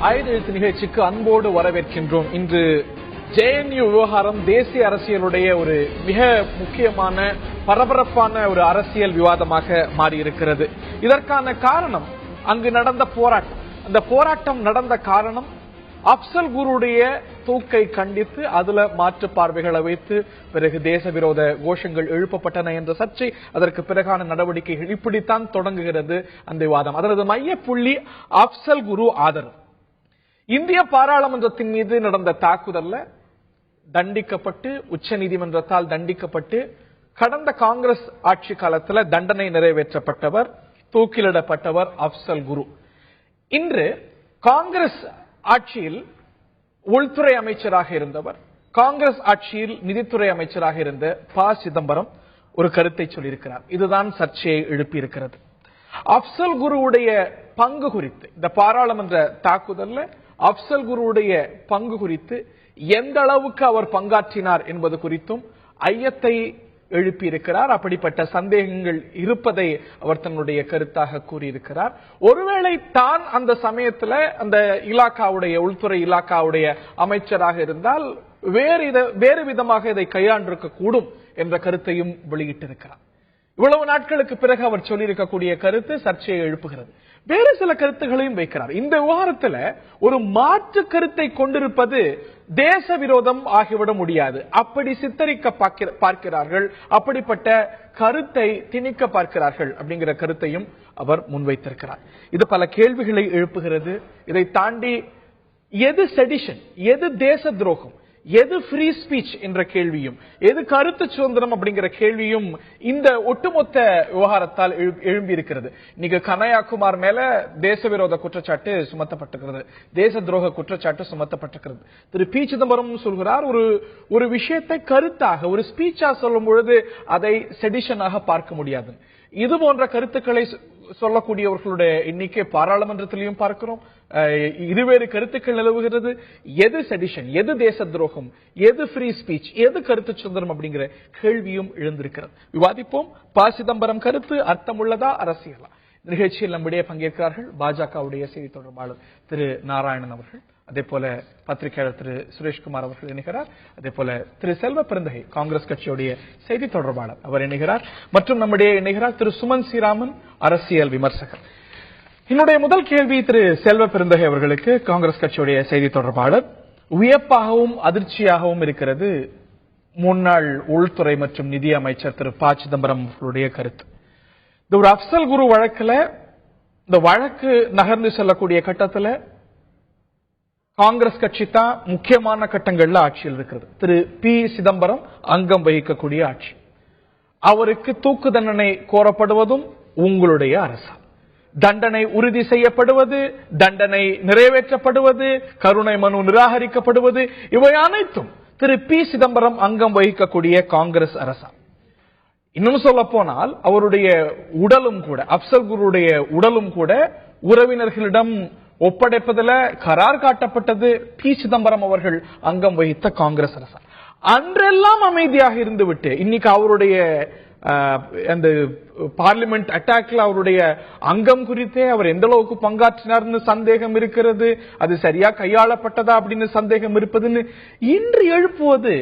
ஆயுத நிகழ்ச்சிக்கு அன்போடு வரவேற்கின்றோம். இன்று ஜேஎன்யூ விவகாரம் தேசிய அரசியலுடைய ஒரு மிக முக்கியமான பரபரப்பான ஒரு அரசியல் விவாதமாக மாறியிருக்கிறது. இதற்கான காரணம் அங்கு நடந்த போராட்டம். அந்த போராட்டம் நடந்த காரணம் அப்சல் குருடைய தூக்கை கண்டித்து அதுல மாற்று பார்வைகளை வைத்து பிறகு தேச விரோத கோஷங்கள் எழுப்பப்பட்டன என்ற சர்ச்சை, அதற்கு பிறகான நடவடிக்கைகள், இப்படித்தான் தொடங்குகிறது அந்த விவாதம். அதனது மைய புள்ளி அப்சல் குரு ஆதரவு. இந்திய பாராளுமன்றத்தின் மீது நடந்த தாக்குதல்ல தண்டிக்கப்பட்டு, உச்ச நீதிமன்றத்தால் தண்டிக்கப்பட்டு, கடந்த காங்கிரஸ் ஆட்சி காலத்தில் தண்டனை நிறைவேற்றப்பட்டவர், தூக்கிலிடப்பட்டவர் அப்சல் குரு. இன்று காங்கிரஸ் ஆட்சியில் உள்துறை அமைச்சராக இருந்தவர், காங்கிரஸ் ஆட்சியில் நிதித்துறை அமைச்சராக இருந்த ப. சிதம்பரம் ஒரு கருத்தை சொல்லியிருக்கிறார். இதுதான் சர்ச்சையை எழுப்பியிருக்கிறது. அப்சல் குருவுடைய பங்கு குறித்து, இந்த பாராளுமன்ற தாக்குதல்ல அப்சல் குருவுடைய பங்கு குறித்து, எந்த அளவுக்கு அவர் பங்காற்றினார் என்பது குறித்தும் ஐயத்தை எழுப்பியிருக்கிறார். அப்படிப்பட்ட சந்தேகங்கள் இருப்பதை அவர் தன்னுடைய கருத்தாக கூறியிருக்கிறார். ஒருவேளை தான் அந்த சமயத்தில் அந்த இலாக்காவுடைய, உள்துறை இலாக்காவுடைய அமைச்சராக இருந்தால் வேறு விதமாக இதை கையாண்டிருக்க கூடும் என்ற கருத்தையும் வெளியிட்டிருக்கிறார். இவ்வளவு நாட்களுக்கு பிறகு அவர் சொல்லியிருக்கக்கூடிய கருத்து சர்ச்சையை எழுப்புகிறது. வேறு சில கருத்துகளையும் வைக்கிறார். இந்த விவகாரத்தில் ஒரு மாற்று கருத்தை கொண்டிருப்பது தேச விரோதம் ஆகிவிட முடியாது. அப்படி சித்தரிக்க பார்க்கிறார்கள், அப்படிப்பட்ட கருத்தை திணிக்க பார்க்கிறார்கள் அப்படிங்கிற கருத்தையும் அவர் முன்வைத்திருக்கிறார். இது பல கேள்விகளை எழுப்புகிறது. இதை தாண்டி எது செடிஷன், எது தேச துரோகம், எது ஃப்ரீ ஸ்பீச் என்ற கேள்வியும், எது கருத்து சுதந்திரம் அப்படிங்கிற கேள்வியும் இந்த ஒட்டுமொத்த விவகாரத்தால் எழும்பி இருக்கிறது. இன்னைக்கு கனயாகுமார் மேல தேச விரோத குற்றச்சாட்டு சுமத்தப்பட்டிருக்கிறது, தேச துரோக குற்றச்சாட்டு சுமத்தப்பட்டிருக்கிறது. திரு பி. சிதம்பரம் சொல்கிறார், ஒரு விஷயத்தை கருத்தாக, ஒரு ஸ்பீச்சா சொல்லும் பொழுது அதை செடிஷனாக பார்க்க முடியாது. இது போன்ற கருத்துக்களை சொல்லக்கூடியவர்களுடைய எண்ணிக்கை பாராளுமன்றத்திலையும் பார்க்கிறோம். இருவேறு கருத்துக்கள் நிலவுகிறது. எது செடிஷன், எது தேச துரோகம், எது ஃப்ரீ ஸ்பீச், எது கருத்து சுதந்திரம் அப்படிங்கிற கேள்வியும் எழுந்திருக்கிறது. விவாதிப்போம். ப. சிதம்பரம் கருத்து அர்த்தமுள்ளதா, அரசியலா? நிகழ்ச்சியில் நம்முடைய பங்கேற்கிறார்கள் பாஜகவுடைய செய்தி தொடர்பாளர் திரு நாராயணன் அவர்கள், அதே போல பத்திரிகையாளர் திரு சுரேஷ்குமார் அவர்கள் இணைகிறார், அதே போல திரு செல்வ பெருந்தகை காங்கிரஸ் கட்சியுடைய செய்தி தொடர்பாளர் அவர் இணைகிறார், மற்றும் நம்முடைய இணைகிறார் திரு சுமன் ஸ்ரீராமன் அரசியல் விமர்சகர். என்னுடைய முதல் கேள்வி திரு செல்வ பெருந்தகை அவர்களுக்கு, காங்கிரஸ் கட்சியுடைய செய்தி தொடர்பாளர். வியப்பாகவும் அதிர்ச்சியாகவும் இருக்கிறது முன்னாள் உள்துறை மற்றும் நிதி அமைச்சர் திரு ப. சிதம்பரம் அவர்களுடைய கருத்து. இந்த ஒரு அப்சல் குரு வழக்கில், இந்த வழக்கு நகர்ந்து செல்லக்கூடிய கட்டத்தில் காங்கிரஸ் கட்சி தான் முக்கியமான கட்டங்கள்ல ஆட்சியில் இருக்கிறது. திரு பி. சிதம்பரம் அங்கம் வகிக்கக்கூடிய ஆட்சி. அவருக்கு தூக்கு தண்டனை கோரப்படுவதும் உங்களுடைய அரசு, தண்டனை உறுதி செய்யப்படுவது, தண்டனை நிறைவேற்றப்படுவது, கருணை மனு நிராகரிக்கப்படுவது, இவை அனைத்தும் திரு பி. சிதம்பரம் அங்கம் வகிக்கக்கூடிய காங்கிரஸ் அரசு. இன்னும் சொல்ல போனால் அவருடைய உடலும் கூட, அப்சல் குருடைய உடலும் கூட உறவினர்களிடம் ஒப்படைப்பதில் கரார் காட்டப்பட்டது பி. சிதம்பரம் அவர்கள் அங்கம் வகித்த காங்கிரஸ் அரசு. அன்றெல்லாம் அமைதியாக இருந்துவிட்டு இன்னைக்கு அவருடைய அந்த பார்லிமெண்ட் அட்டாக்ல அவருடைய அங்கம் குறித்தே அவர் எந்த அளவுக்கு பங்காற்றினார்னு சந்தேகம் இருக்கிறது, அது சரியா கையாளப்பட்டதா அப்படின்னு சந்தேகம் இருப்பதுன்னு இன்று எழுப்புவது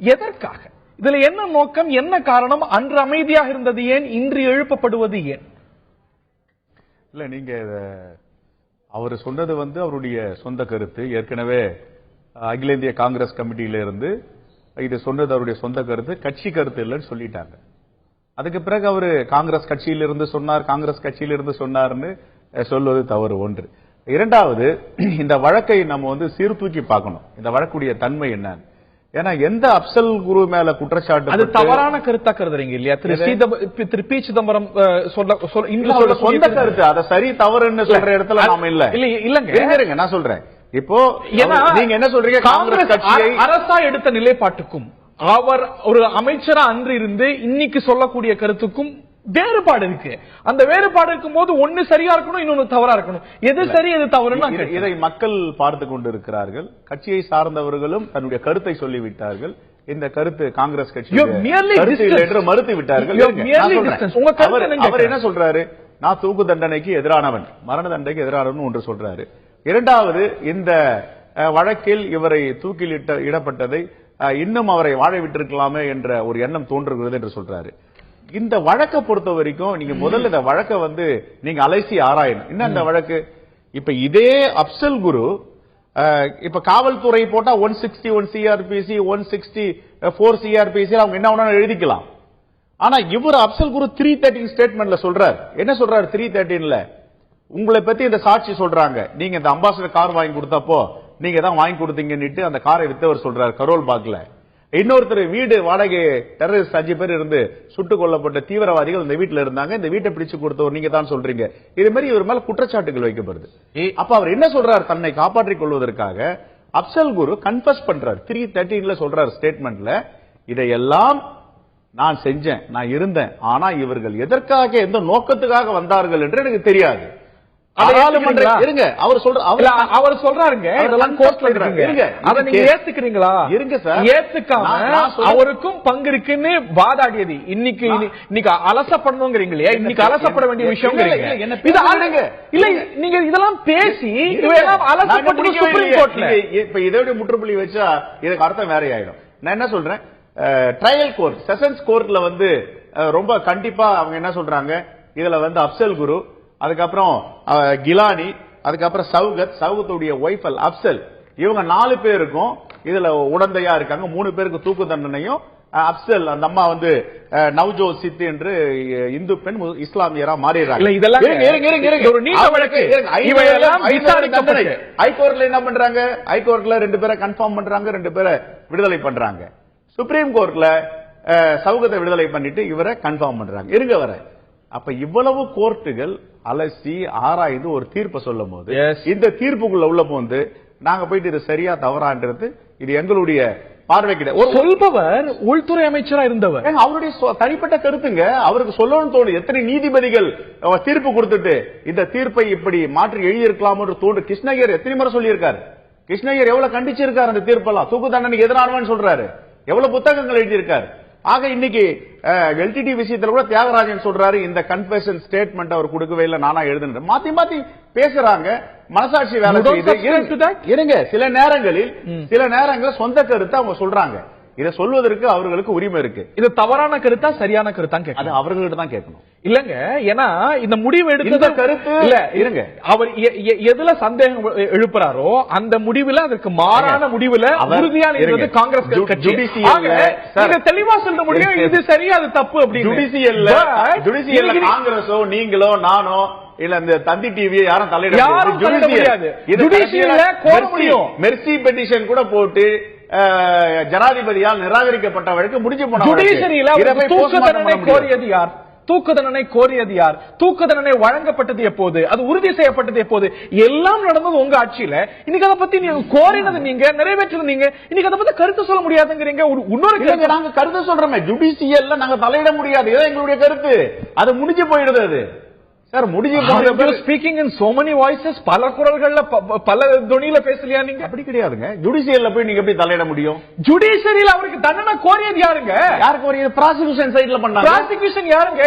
எதற்காக? இதுல என்ன நோக்கம், என்ன காரணம்? அன்று அமைதியாக இருந்தது ஏன், இன்று எழுப்பப்படுவது ஏன்? இல்ல, நீங்க அவர் சொன்னது அவருடைய சொந்த கருத்து. ஏற்கனவே அகில இந்திய காங்கிரஸ் கமிட்டியில இருந்து இது சொன்னது அவருடைய சொந்த கருத்து, கட்சி கருத்து இல்லைன்னு சொல்லிட்டாங்க. அதுக்கு பிறகு அவரு காங்கிரஸ் கட்சியிலிருந்து சொன்னார், காங்கிரஸ் கட்சியிலிருந்து சொன்னார்னு சொல்வது தவறு ஒன்று. இரண்டாவது, இந்த வழக்கை நம்ம சீர்தூக்கி பார்க்கணும். இந்த வழக்குடைய தன்மை என்னன்னு. ஏன்னா எந்த அப்சல் குரு மேல குற்றச்சாட்டு, அது தவறான கருத்தா கருதுறீங்க இல்லையா? திரு பி. சிதம்பரம் சொந்த கருத்து, அதை சரி தவறுன்னு சொல்ற இடத்துல நாம இல்லங்க. நான் சொல்றேன், இப்போ நீங்க என்ன சொல்றீங்க, காங்கிரஸ் கட்சியை அரசா எடுத்த நிலைப்பாட்டுக்கும் அவர் ஒரு அமைச்சரா அன்று இருந்து இன்னைக்கு சொல்லக்கூடிய கருத்துக்கும் வேறுபாடு இருக்கு. அந்த வேறுபாடு இருக்கும் போது ஒன்னு சரியா இருக்கணும், இன்னொன்னு தவறா இருக்கணும். எது சரி எது தவறுன்னு இதை மக்கள் பார்த்து கொண்டிருக்கிறார்கள். கட்சியை சார்ந்தவர்களும் தன்னுடைய கருத்தை சொல்லிவிட்டார்கள். இந்த கருத்து காங்கிரஸ் கட்சி என்று மறுத்து விட்டார்கள். அவர் என்ன சொல்றாரு, நான் தூக்கு தண்டனைக்கு எதிரானவன், மரண தண்டனைக்கு எதிரானவன் ஒன்று சொல்றாரு. இரண்டாவது, இந்த வழக்கில் இவரை தூக்கில் இடப்பட்டதை இன்னும் அவரை வாழ விட்டிருக்கலாமே என்ற ஒரு எண்ணம் தோன்றுகிறது என்று சொல்றாரு. இந்த வழக்கை பொறுத்த வரைக்கும் நீங்க முதல்ல இந்த வழக்கை நீங்க அலசி ஆராயணும். என்ன இந்த வழக்கு? இப்ப இதே அப்சல் குரு இப்ப காவல்துறை போட்டா 161 CRPC 164 CRPC அவங்க என்ன வேணாலும் எழுதிக்கலாம். ஆனா இவர் அப்சல் குரு 313 ஸ்டேட்மெண்ட்ல சொல்றாரு. என்ன சொல்றாரு 313ல? உங்களை பத்தி இந்த சாட்சி சொல்றாங்க, நீங்க இந்த அம்பாசிடர் கார் வாங்கி கொடுத்தப்போ நீங்க தான் வாங்கி கொடுத்தீங்கன்னு அந்த காரை வித்தவர் சொல்றாரு கரோல் பாக்ல. இன்னொருத்தர் வீடு வாடகை டெரரிஸ்ட் 5 பேர் இருந்து சுட்டுக் கொல்லப்பட்ட தீவிரவாதிகள் இந்த வீட்டுல இருந்தாங்க, இந்த வீட்டை பிடிச்சு கொடுத்தவர் நீங்க தான் சொல்றீங்க. இது மாதிரி இவர் மேல குற்றச்சாட்டுகள் வைக்கப்படுது. அப்ப அவர் என்ன சொல்றாரு? தன்னை காப்பாற்றிக் கொள்வதற்காக அப்சல் குரு கன்ஃபஸ் பண்றாரு. 313ல சொல்றாரு ஸ்டேட்மெண்ட்ல, இதையெல்லாம் நான் செஞ்சேன், நான் இருந்தேன், ஆனா இவர்கள் எதற்காக எந்த நோக்கத்துக்காக வந்தார்கள் என்று எனக்கு தெரியாது. இருங்க, அவர் சொல்றாருங்க, இதெல்லாம் கோர்ட்ல இருக்குங்க, அதை நீங்க ஏத்துக்கிறீங்களா? இருங்க சார், ஏத்துக்காம அவருக்கும் பங்கு இருக்குன்னு வாதாடியது இன்னைக்கு அலசப்படணுங்கிறீங்களே, இன்னைக்கு அலசப்பட வேண்டிய விஷயம் இல்ல. நீங்க இதெல்லாம் பேசி அலசப்பட்டு சுப்ரீம் கோர்ட்ல இப்ப இதோட முற்றுப்புள்ளி வச்சா இதுக்கு அர்த்தம் வேற ஆயிடும். நான் என்ன சொல்றேன், ட்ரையல் கோர்ட் செஷன்ஸ் கோர்ட்ல ரொம்ப கண்டிப்பா அவங்க என்ன சொல்றாங்க, இதுல அப்சல் குரு, அதுக்கப்புறம் கிலானி, அதுக்கப்புறம் சவுகத்துடைய ஒய்ஃப் அப்சல், இவங்க 4 பேருக்கும் இதுல உடந்தையா இருக்காங்க. 3 பேருக்கு தூக்கு தண்டனையும், அப்சல் அந்த அம்மா நவ்ஜோ சித் என்று இந்து பெண் இஸ்லாமியரா மாறிடுறாங்க. ஹைகோர்ட்ல என்ன பண்றாங்க, ஹைகோர்ட்ல 2 பேரை கன்ஃபார்ம் பண்றாங்க, 2 பேரை விடுதலை பண்றாங்க. சுப்ரீம் கோர்ட்ல சவுகத்தை விடுதலை பண்ணிட்டு இவரை கன்ஃபார்ம் பண்றாங்க. இருங்க வர. அப்ப இவ்வளவு கோர்ட்டுகள் அலசி ஆராய்ந்து ஒரு தீர்ப்பை சொல்லும் போது இந்த தீர்ப்புக்குள்ள உள்ள போது நாங்க போயிட்டு இது சரியா தவறான்றது இது எங்களுடைய பார்வை கிடையாது. ஒரு சொல்பவர் உள்துறை அமைச்சரா இருந்தவர், அவருடைய தனிப்பட்ட கருத்துங்க, அவருக்கு சொல்லணும்னு தோணுது. எத்தனை நீதிபதிகள் தீர்ப்பு கொடுத்துட்டு இந்த தீர்ப்பை இப்படி மாற்றி எழுதியிருக்கலாம் என்று தோன்று கிருஷ்ணகிரி எத்தனை முறை சொல்லியிருக்காரு. கிருஷ்ணகிரி எவ்வளவு கண்டிச்சிருக்காரு அந்த தீர்ப்பெல்லாம், தூக்கு தண்டனைக்கு எதிரானவன்னு சொல்றாரு, எவ்வளவு புத்தகங்கள் எழுதியிருக்காரு. ஆக இன்னைக்கு எல்டிடி விஷயத்துல கூட தியாகராஜன் சொல்றாரு, இந்த கன்ஃபெஷன் ஸ்டேட்மெண்ட் அவர் கொடுக்கவே இல்லை, நானா எழுதுனேன். மாத்தி மாத்தி பேசுறாங்க, மனசாட்சி வேலை செய்யுது. இருங்க, சில நேரங்களில் சொந்த கருத்தை அவங்க சொல்றாங்க, இதை சொல்வதற்கு அவர்களுக்கு உரிமை இருக்கு. இது தவறான கருத்தா சரியான கருத்தா அது அவர்கள்ட்ட தான் கேட்கணும். இல்லங்க, ஏன்னா இந்த முடிவு எடுத்த கருத்து இல்ல. இருங்க, அவர் எதுல சந்தேகம் எழுப்புறாரோ அந்த முடிவுல அதற்கு மாறான முடிவுல உறுதியான இருந்தது காங்கிரஸ் கட்சி. தெளிவா சொல்ல முடியும், இது சரியா அது தப்பு அப்படின்னு. ஜுடிஷியல்ல காங்கிரஸோ நீங்களோ நானோ இல்ல இந்த தந்தி டிவியை யாரும் தலையிட முடியாது. மெர்சி பெட்டிஷன் கூட போட்டு ஜனாதிபதியால் நிராகரிக்கப்பட்ட வழக்கு முடிஞ்சு போன. தூக்கு தண்டனை கோரியது யார்? தூக்கு தண்டனை கோரியது யார்? தூக்கு தண்டனை வழங்கப்பட்டது எப்போது? அது உறுதி செய்யப்பட்டது எப்போது? எல்லாம் நடந்தது உங்க ஆட்சியில. இன்னைக்கு அதை பத்தி நீங்க கோரினது நீங்க, நிறைவேற்றது நீங்க, இன்னைக்கு அதை பத்தி கருத்து சொல்ல முடியாதுங்கிறீங்க. இன்னொரு நாங்க கருத்து சொல்றோமே, ஜுடிஷியல்ல நாங்க தலையிட முடியாது, இதான் எங்களுடைய கருத்து. அது முடிஞ்சு போயிடுது. அது சார் முடிஞ்சு speaking in so many voices, பல குரல்கள்ல பல துணியில பேசலையா நீங்க? அப்படி கிடையாதுங்க. ஜுடிஷியல்ல போய் நீங்க எப்படி தலையிட முடியும்? ஜுடிஷியரியில அவருக்கு தண்டனை கோரியது யாருங்க? யாருக்கு கோரியது? ப்ராசிக்யூஷன் சைடுல பண்ணாங்க. ப்ராசிக்யூஷன் யாருங்க?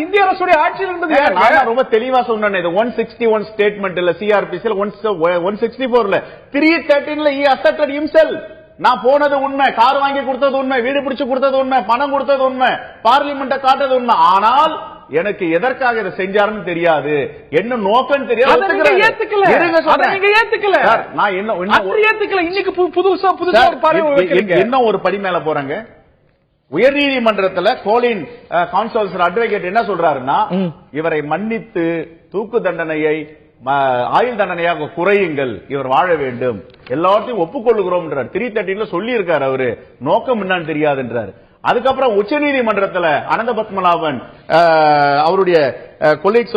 இந்திய அரசுடைய ஆட்சியில் இருந்தது யாருங்க? நான் ரொம்ப தெளிவா சொன்னேன். இது 161 ஸ்டேட்மெண்ட் இல்ல, சிஆர்பிசில 164ல 313ல he asserted himself. நான் போனது உண்மை, கார் வாங்கி கொடுத்தது உண்மை, வீடு பிடிச்சு கொடுத்தது உண்மை, பணம் கொடுத்தது உண்மை, பார்லிமெண்ட காட்டது உண்மை. ஆனால் எனக்கு எதற்காக இதை செஞ்சாருன்னு தெரியாது, என்ன நோக்கம் தெரியாது. இன்னும் ஒரு படி மேல போறாங்க. உயர்நீதிமன்றத்தில் கோலின் கான்சல்சர் அட்வொகேட் என்ன சொல்றாருன்னா, இவரை மன்னித்து தூக்கு தண்டனையை ஆயுள் தண்டனையாக குறையுங்கள், இவர் வாழ வேண்டும், எல்லாத்தையும் ஒப்புக்கொள்ளுகிறோம். 313ல சொல்லி இருக்காரு, அவரு நோக்கம் என்னன்னு தெரியாதுன்றார். அதுக்கப்புறம் உச்ச நீதிமன்றத்தில் அனந்த பத்மநாபன் அவருடைய கொலீக்ஸ்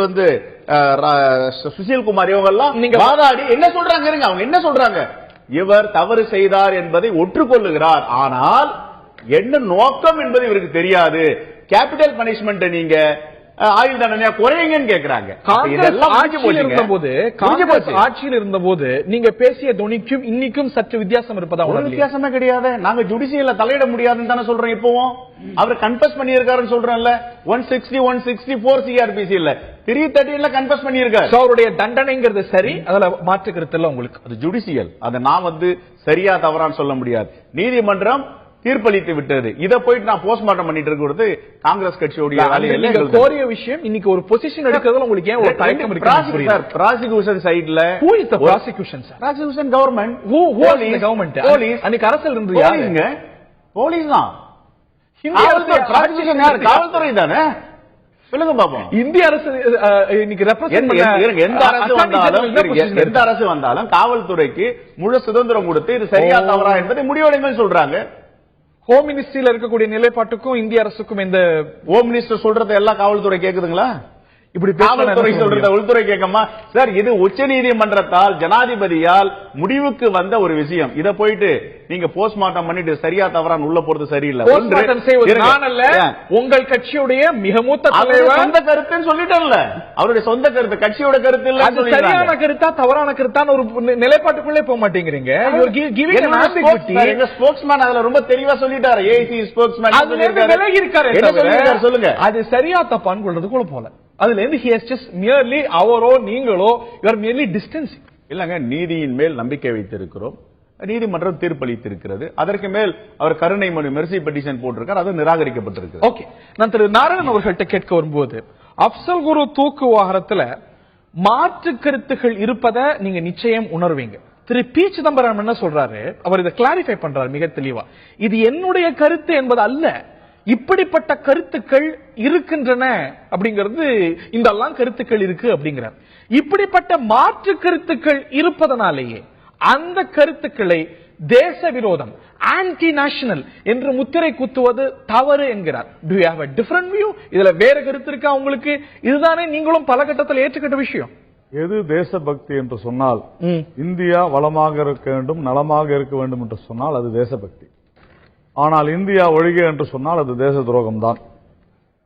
சுசில்குமார் இவங்க எல்லாம் வாதாடி என்ன சொல்றாங்க, அவங்க என்ன சொல்றாங்க, இவர் தவறு செய்தார் என்பதை ஒற்றுக்கொள்ளுகிறார், ஆனால் என்ன நோக்கம் என்பது இவருக்கு தெரியாது. கேபிட்டல் பனிஷ்மெண்ட் நீங்க ஆயுள் தண்டனையா குறையுங்கன்னு கேக்குறாங்க. ஆட்சியில் இருந்தபோது நீங்க பேசிய துணிக்கும் இன்னைக்கும் சற்று வித்தியாசம் இருப்பதா? வித்தியாசமே கிடையாது. நாங்க ஜுடிஷியல்ல தலையிட முடியாதுன்னு தானே சொல்றோம். இப்பவும் அவர் கன்ஃபஸ் பண்ணியிருக்காருன்னு சொல்றோம்ல. 160 164 சிஆர்பிசி இல்ல 313 கன்ஃபஸ் பண்ணியிருக்காரு. அவருடைய தண்டனைங்கிறது சரி, அதுல மாற்று கருத்து இல்ல உங்களுக்கு. அது ஜுடிஷியல், அதை நான் சரியா தவறான்னு சொல்ல முடியாது. நீதிமன்றம் தீர்ப்பளித்து விட்டது. இதை போயிட்டு நான் போஸ்ட்மார்ட்டம் பண்ணிட்டு இருக்கிறது காங்கிரஸ் கட்சியோட வேலையில கோரிய விஷயம். இன்னைக்கு ஒரு பொசிஷன் எடுக்கிறதுல உங்களுக்கு ஏன் ஒரு தயக்கம் இருக்கு? ப்ராசிக்யூஷன் சைடுல who is the prosecution sir? prosecution government. who is the government? police. அன்னைக்கு அரசல் இருந்து யாருங்க? போலீஸ் தான். ப்ராசிக்யூஷன் யாரு? காவல்துறை தானே. சொல்லுங்க பாப்போம். இந்திய அரசு இன்னைக்கு ரெப்ரசன்ட் பண்ண எந்த அரசு வந்தாலும் காவல்துறைக்கு முழு சுதந்திரம் கொடுத்து இது சரியா தவறா என்பதை முடிவெடுங்கன்னு சொல்றாங்க. ஹோம் மினிஸ்ட்ரியில இருக்கக்கூடிய நிலைப்பாட்டுக்கும் இந்திய அரசுக்கும் இந்த ஹோம் மினிஸ்டர் சொல்றதை எல்லாம் காவல்துறை கேக்குதுங்களா? இப்படி காவல்துறை சொல்றத உள்துறை கேட்கமா? சார், இது உச்ச நீதிமன்றத்தால் ஜனாதிபதியால் முடிவுக்கு வந்த ஒரு விஷயம். இத போயிட்டு நீங்க போஸ்ட்மார்ட்டம் பண்ணிட்டு சரியா தவறான்னு உள்ள போறது சரியில்லை. உங்கள் கட்சியுடைய மிக மூத்த தலைவர் சொந்த கருத்துன்னு சொல்லிட்டேன்ல. அவருடைய சொந்த கருத்து, கட்சியோட கருத்து இல்ல. அது சரியான கருத்தா தவறான கருத்தான்னு ஒரு நிலைப்பாட்டுக்குள்ளே போக மாட்டேங்கிறீங்க. எங்க ஸ்போக்ஸ்மேன் அதுல ரொம்ப தெளிவா சொல்லிட்டாரு. ஏசி ஸ்போக்ஸ்மேன் விலகி இருக்காரு. சொல்லுங்க, அது சரியா தப்பான்னு சொல்றது கூட போல. அதுல இருந்து he has just merely அவரோ நீங்களோ you are merely distancing. இல்லங்க, நீதியின் மேல் நம்பிக்கை வைத்திருக்கிறோம். நீதிமன்றம் தீர்ப்பளித்திருக்கிறது. அதற்கு மேல் அவர் கருணை மனு மெர்சி பெட்டிஷன் போட்டிருக்கார். அது நிராகரிக்கப்பட்டிருக்கு. ஓகே, நான் திரு நாராயணன் அவர்கள்ட்ட கேட்க வரும்போது அப்சல் குரு தூக்கு விவகாரத்துல மாற்று கருத்துகள் இருப்பதை நீங்க நிச்சயம் உணர்வீங்க. திரு பி சிதம்பரம் என்ன சொல்றாரு, அவர் இதை கிளாரிஃபை பண்றாரு மிக தெளிவா. இது என்னுடைய கருத்து என்பது அல்ல, இப்படிப்பட்ட கருத்துக்கள் இருக்கின்றன அப்படிங்கிறது, இந்த எல்லாம் கருத்துக்கள் இருக்கு அப்படிங்கிறார். இப்படிப்பட்ட மாற்று கருத்துக்கள் இருப்பதனாலேயே அந்த கருத்துக்களை தேச விரோதம், ஆன்டி நேஷனல் என்று முத்திரை குத்துவது தவறு என்கிறார். To you have a different view? இதுல வேற கருத்து இருக்கா உங்களுக்கு? இதுதானே நீங்களும் பல கட்டத்தில் ஏற்றுக்கிட்ட விஷயம். எது தேசபக்தி என்று சொன்னால், இந்தியா வளமாக இருக்க வேண்டும், நலமாக இருக்க வேண்டும் என்று சொன்னால் அது தேசபக்தி. ஆனால் இந்தியா ஒழிக என்று சொன்னால் அது தேச துரோகம் தான்.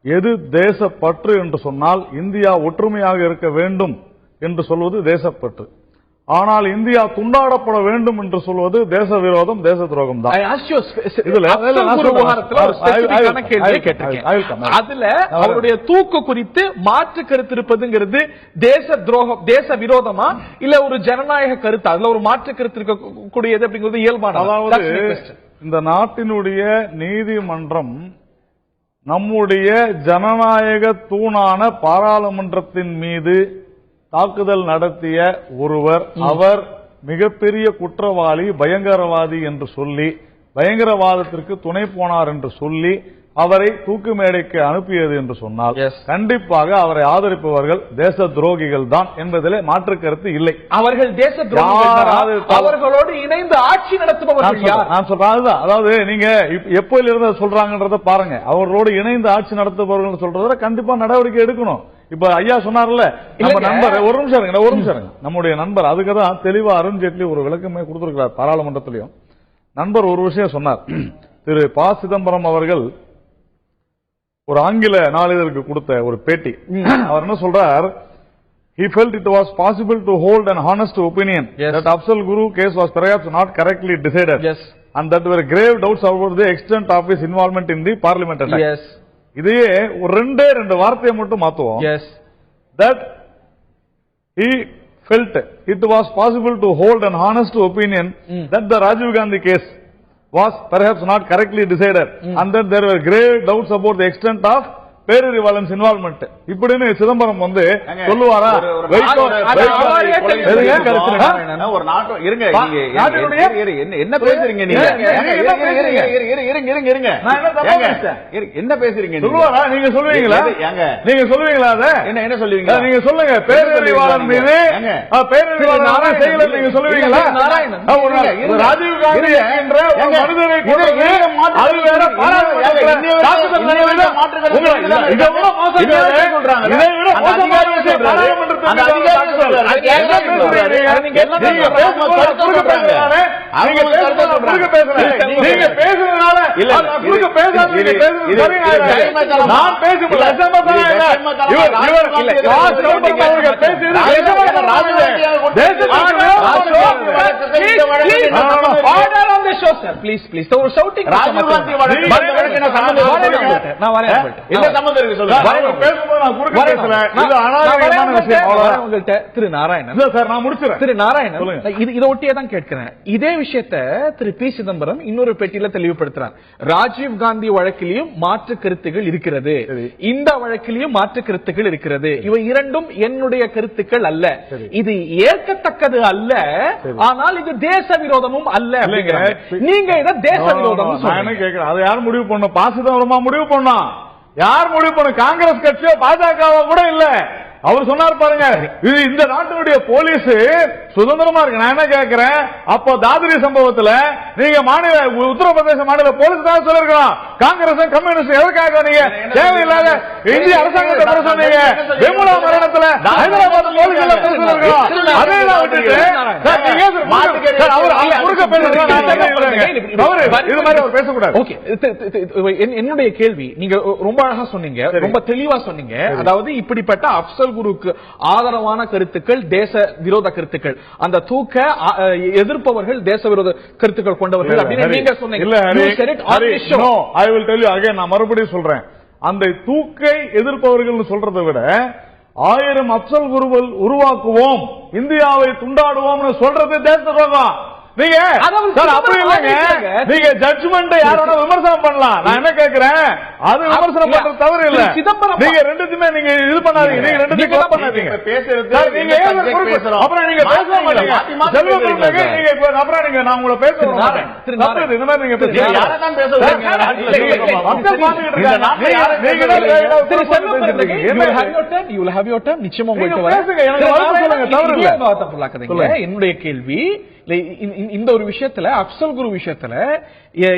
எது தேசப்பற்று என்று சொன்னால், இந்தியா ஒற்றுமையாக இருக்க வேண்டும் என்று சொல்வது தேசப்பற்று. ஆனால் இந்தியா துண்டாடப்பட வேண்டும் என்று சொல்வது தேச விரோதம், தேச துரோகம் தான். அதுல அவருடைய தூக்கு குறித்து மாற்று கருத்து இருப்பதுங்கிறது தேச துரோகம், தேச விரோதமா இல்ல ஒரு ஜனநாயக கருத்து, அதுல ஒரு மாற்று கருத்து இருக்கக்கூடியது அப்படிங்கிறது இயல்பான. அதாவது இந்த நாட்டினுடைய நீதிமன்றம் நம்முடைய ஜனநாயக தூணான பாராளுமன்றத்தின் மீது தாக்குதல் நடத்திய ஒருவர், அவர் மிகப்பெரிய குற்றவாளி, பயங்கரவாதி என்று சொல்லி, பயங்கரவாதத்திற்கு துணை போனார் என்று சொல்லி அவரை தூக்கு மேடைக்கு அனுப்பியது என்று சொன்னால் கண்டிப்பாக அவரை ஆதரிப்பவர்கள் தேச துரோகிகள் தான் என்பதிலே மாற்று கருத்து இல்லை. அவர்கள் தேச துரோகிகள், அவர்களோடு இணைந்து ஆட்சி நடத்துபவர்கள் யார்? நான் சொல்றேன் அதுதான். அதாவது நீங்க எப்போதிலிருந்து சொல்றாங்கன்றத பாருங்க. அவர்களோடு இணைந்து ஆட்சி நடத்துபவர்கள் சொல்றத கண்டிப்பா நடவடிக்கை எடுக்கணும். இப்ப ஐயா சொன்னார்ல, நம்ம நண்பர், ஒரு நிமிஷம் இருங்க, நம்முடைய நண்பர், அதுக்குதான் தெளிவா அருண்ஜேட்லி ஒரு விளக்கமே கொடுத்திருக்கிறார் பாராளுமன்றத்திலையும். நண்பர் ஒரு விஷயம் சொன்னார். திரு ப சிதம்பரம் அவர்கள் ஒரு ஆங்கில நாளிதழுக்கு கொடுத்த ஒரு பேட்டி. அவர் என்ன சொல்றார், he felt it was possible to hold an honest opinion that Afzal Guru case was perhaps not correctly decided and that there were grave doubts about the extent of his involvement in the parliament attack. இதையே ஒரு ரெண்டு வார்த்தையை மட்டும் மாத்துவோம். that he felt it was possible to hold an honest opinion that the Rajiv Gandhi case was perhaps not correctly decided and that there were grave doubts about the extent of Perarivalan's involvement இப்படின்னு சிதம்பரம் வந்து சொல்லுவாரா? என்ன பேசுறீங்க நீங்க? என்ன பேசுறீங்க? சொல்லுவாரா? நீங்க சொல்லுவீங்களா? நீங்க சொல்லுவீங்களா? அதை என்ன சொல்லுவீங்க? நீங்க சொல்லுங்க. பேரறிவாளன் மீது பேரறிவாளன் செய்யல நீங்க சொல்லுவீங்களா? ராஜீவ் காந்தி என்ற மனிதரை அது வேற பாராளுமன்ற திரு நாராயணன், இதை ஒட்டியே தான் கேட்கிறேன். இதே விஷயத்தை திரு பி சிதம்பரம் இன்னொரு பேட்டியில தெளிவுபடுத்துறார். ராஜீவ் காந்தி வழக்கிலையும் மாற்று கருத்துகள் இருக்கிறது, இந்த வழக்கிலையும் மாற்று கருத்துக்கள் இருக்கிறது. இவை இரண்டும் என்னுடைய கருத்துக்கள் அல்ல, இது ஏற்கத்தக்கது அல்ல, ஆனால் இது தேச விரோதமும் அல்ல. நீங்க இதை தேச விரோதம் கேட்கிறேன். அதை யார் முடிவு பண்ணும்? பாசிதவரமா முடிவு பண்ணா? யார் முடிவு பண்ண? காங்கிரஸ் கட்சியோ பாஜகவோ கூட இல்ல. அவர் சொன்னார் பாருங்க, இது இந்த நாட்டினுடைய போலீஸ் சுதந்திரமா இருக்கு. நான் என்ன கேட்கிறேன், அப்போ தாதிரி சம்பவத்துல நீங்க மாநில உத்தரப்பிரதேச மாநில போலீஸ் தான் சொல்லிருக்கலாம். காங்கிரஸ் கம்யூனிஸ்ட் எதற்காக நீங்க தேவையில்லாத இந்திய அரசாங்கத்தை சொன்னீங்க? விமுலா மரணத்துல ஹைதராபாத் போலீஸ் அதையெல்லாம் விட்டுட்டு பேசக்கூடாது. என்னுடைய கேள்வி, நீங்க ரொம்ப அழகா சொன்னீங்க, ரொம்ப தெளிவா சொன்னீங்க. அதாவது இப்படிப்பட்ட அப்சல் குருக்கு ஆதரவான கருத்துக்கள் தேச விரோத கருத்துக்கள், அந்த தூக்க எதிர்ப்பவர்கள் தேச விரோத கருத்துக்கள் கொண்டவர்கள் அப்படின்னு நீங்க சொன்னீங்க. நான் மறுபடியும் சொல்றேன், அந்த தூக்கை எதிர்ப்பவர்கள் சொல்றதை விட 1000 அப்சல் குருவை உருவாக்குவோம், இந்தியாவை துண்டாடுவோம் சொல்றது தேச துரோகம். நீங்க அப்படி இல்லைங்க, நீங்க ஜட்ஜ்மெண்ட் யாரோட விமர்சனம் பண்ணலாம். நான் என்ன கேட்கிறேன், அது விமர்சனம் பண்றது தவறு இல்ல. நீங்க ரெண்டுத்துமே நீங்க இது பண்ணாதீங்க, நீங்க ரெண்டுத்தையும் கிளப் பண்ணாதீங்க. அப்புறம் நீங்க பேச மாட்டீங்க. அப்புறம் நீங்க நான் உங்களை பேச மாட்டேன். இந்த மாதிரி நீங்க நிச்சயமா என்னுடைய கேள்வி இந்த ஒரு விஷயத்துல, அப்சல் குரு விஷயத்துல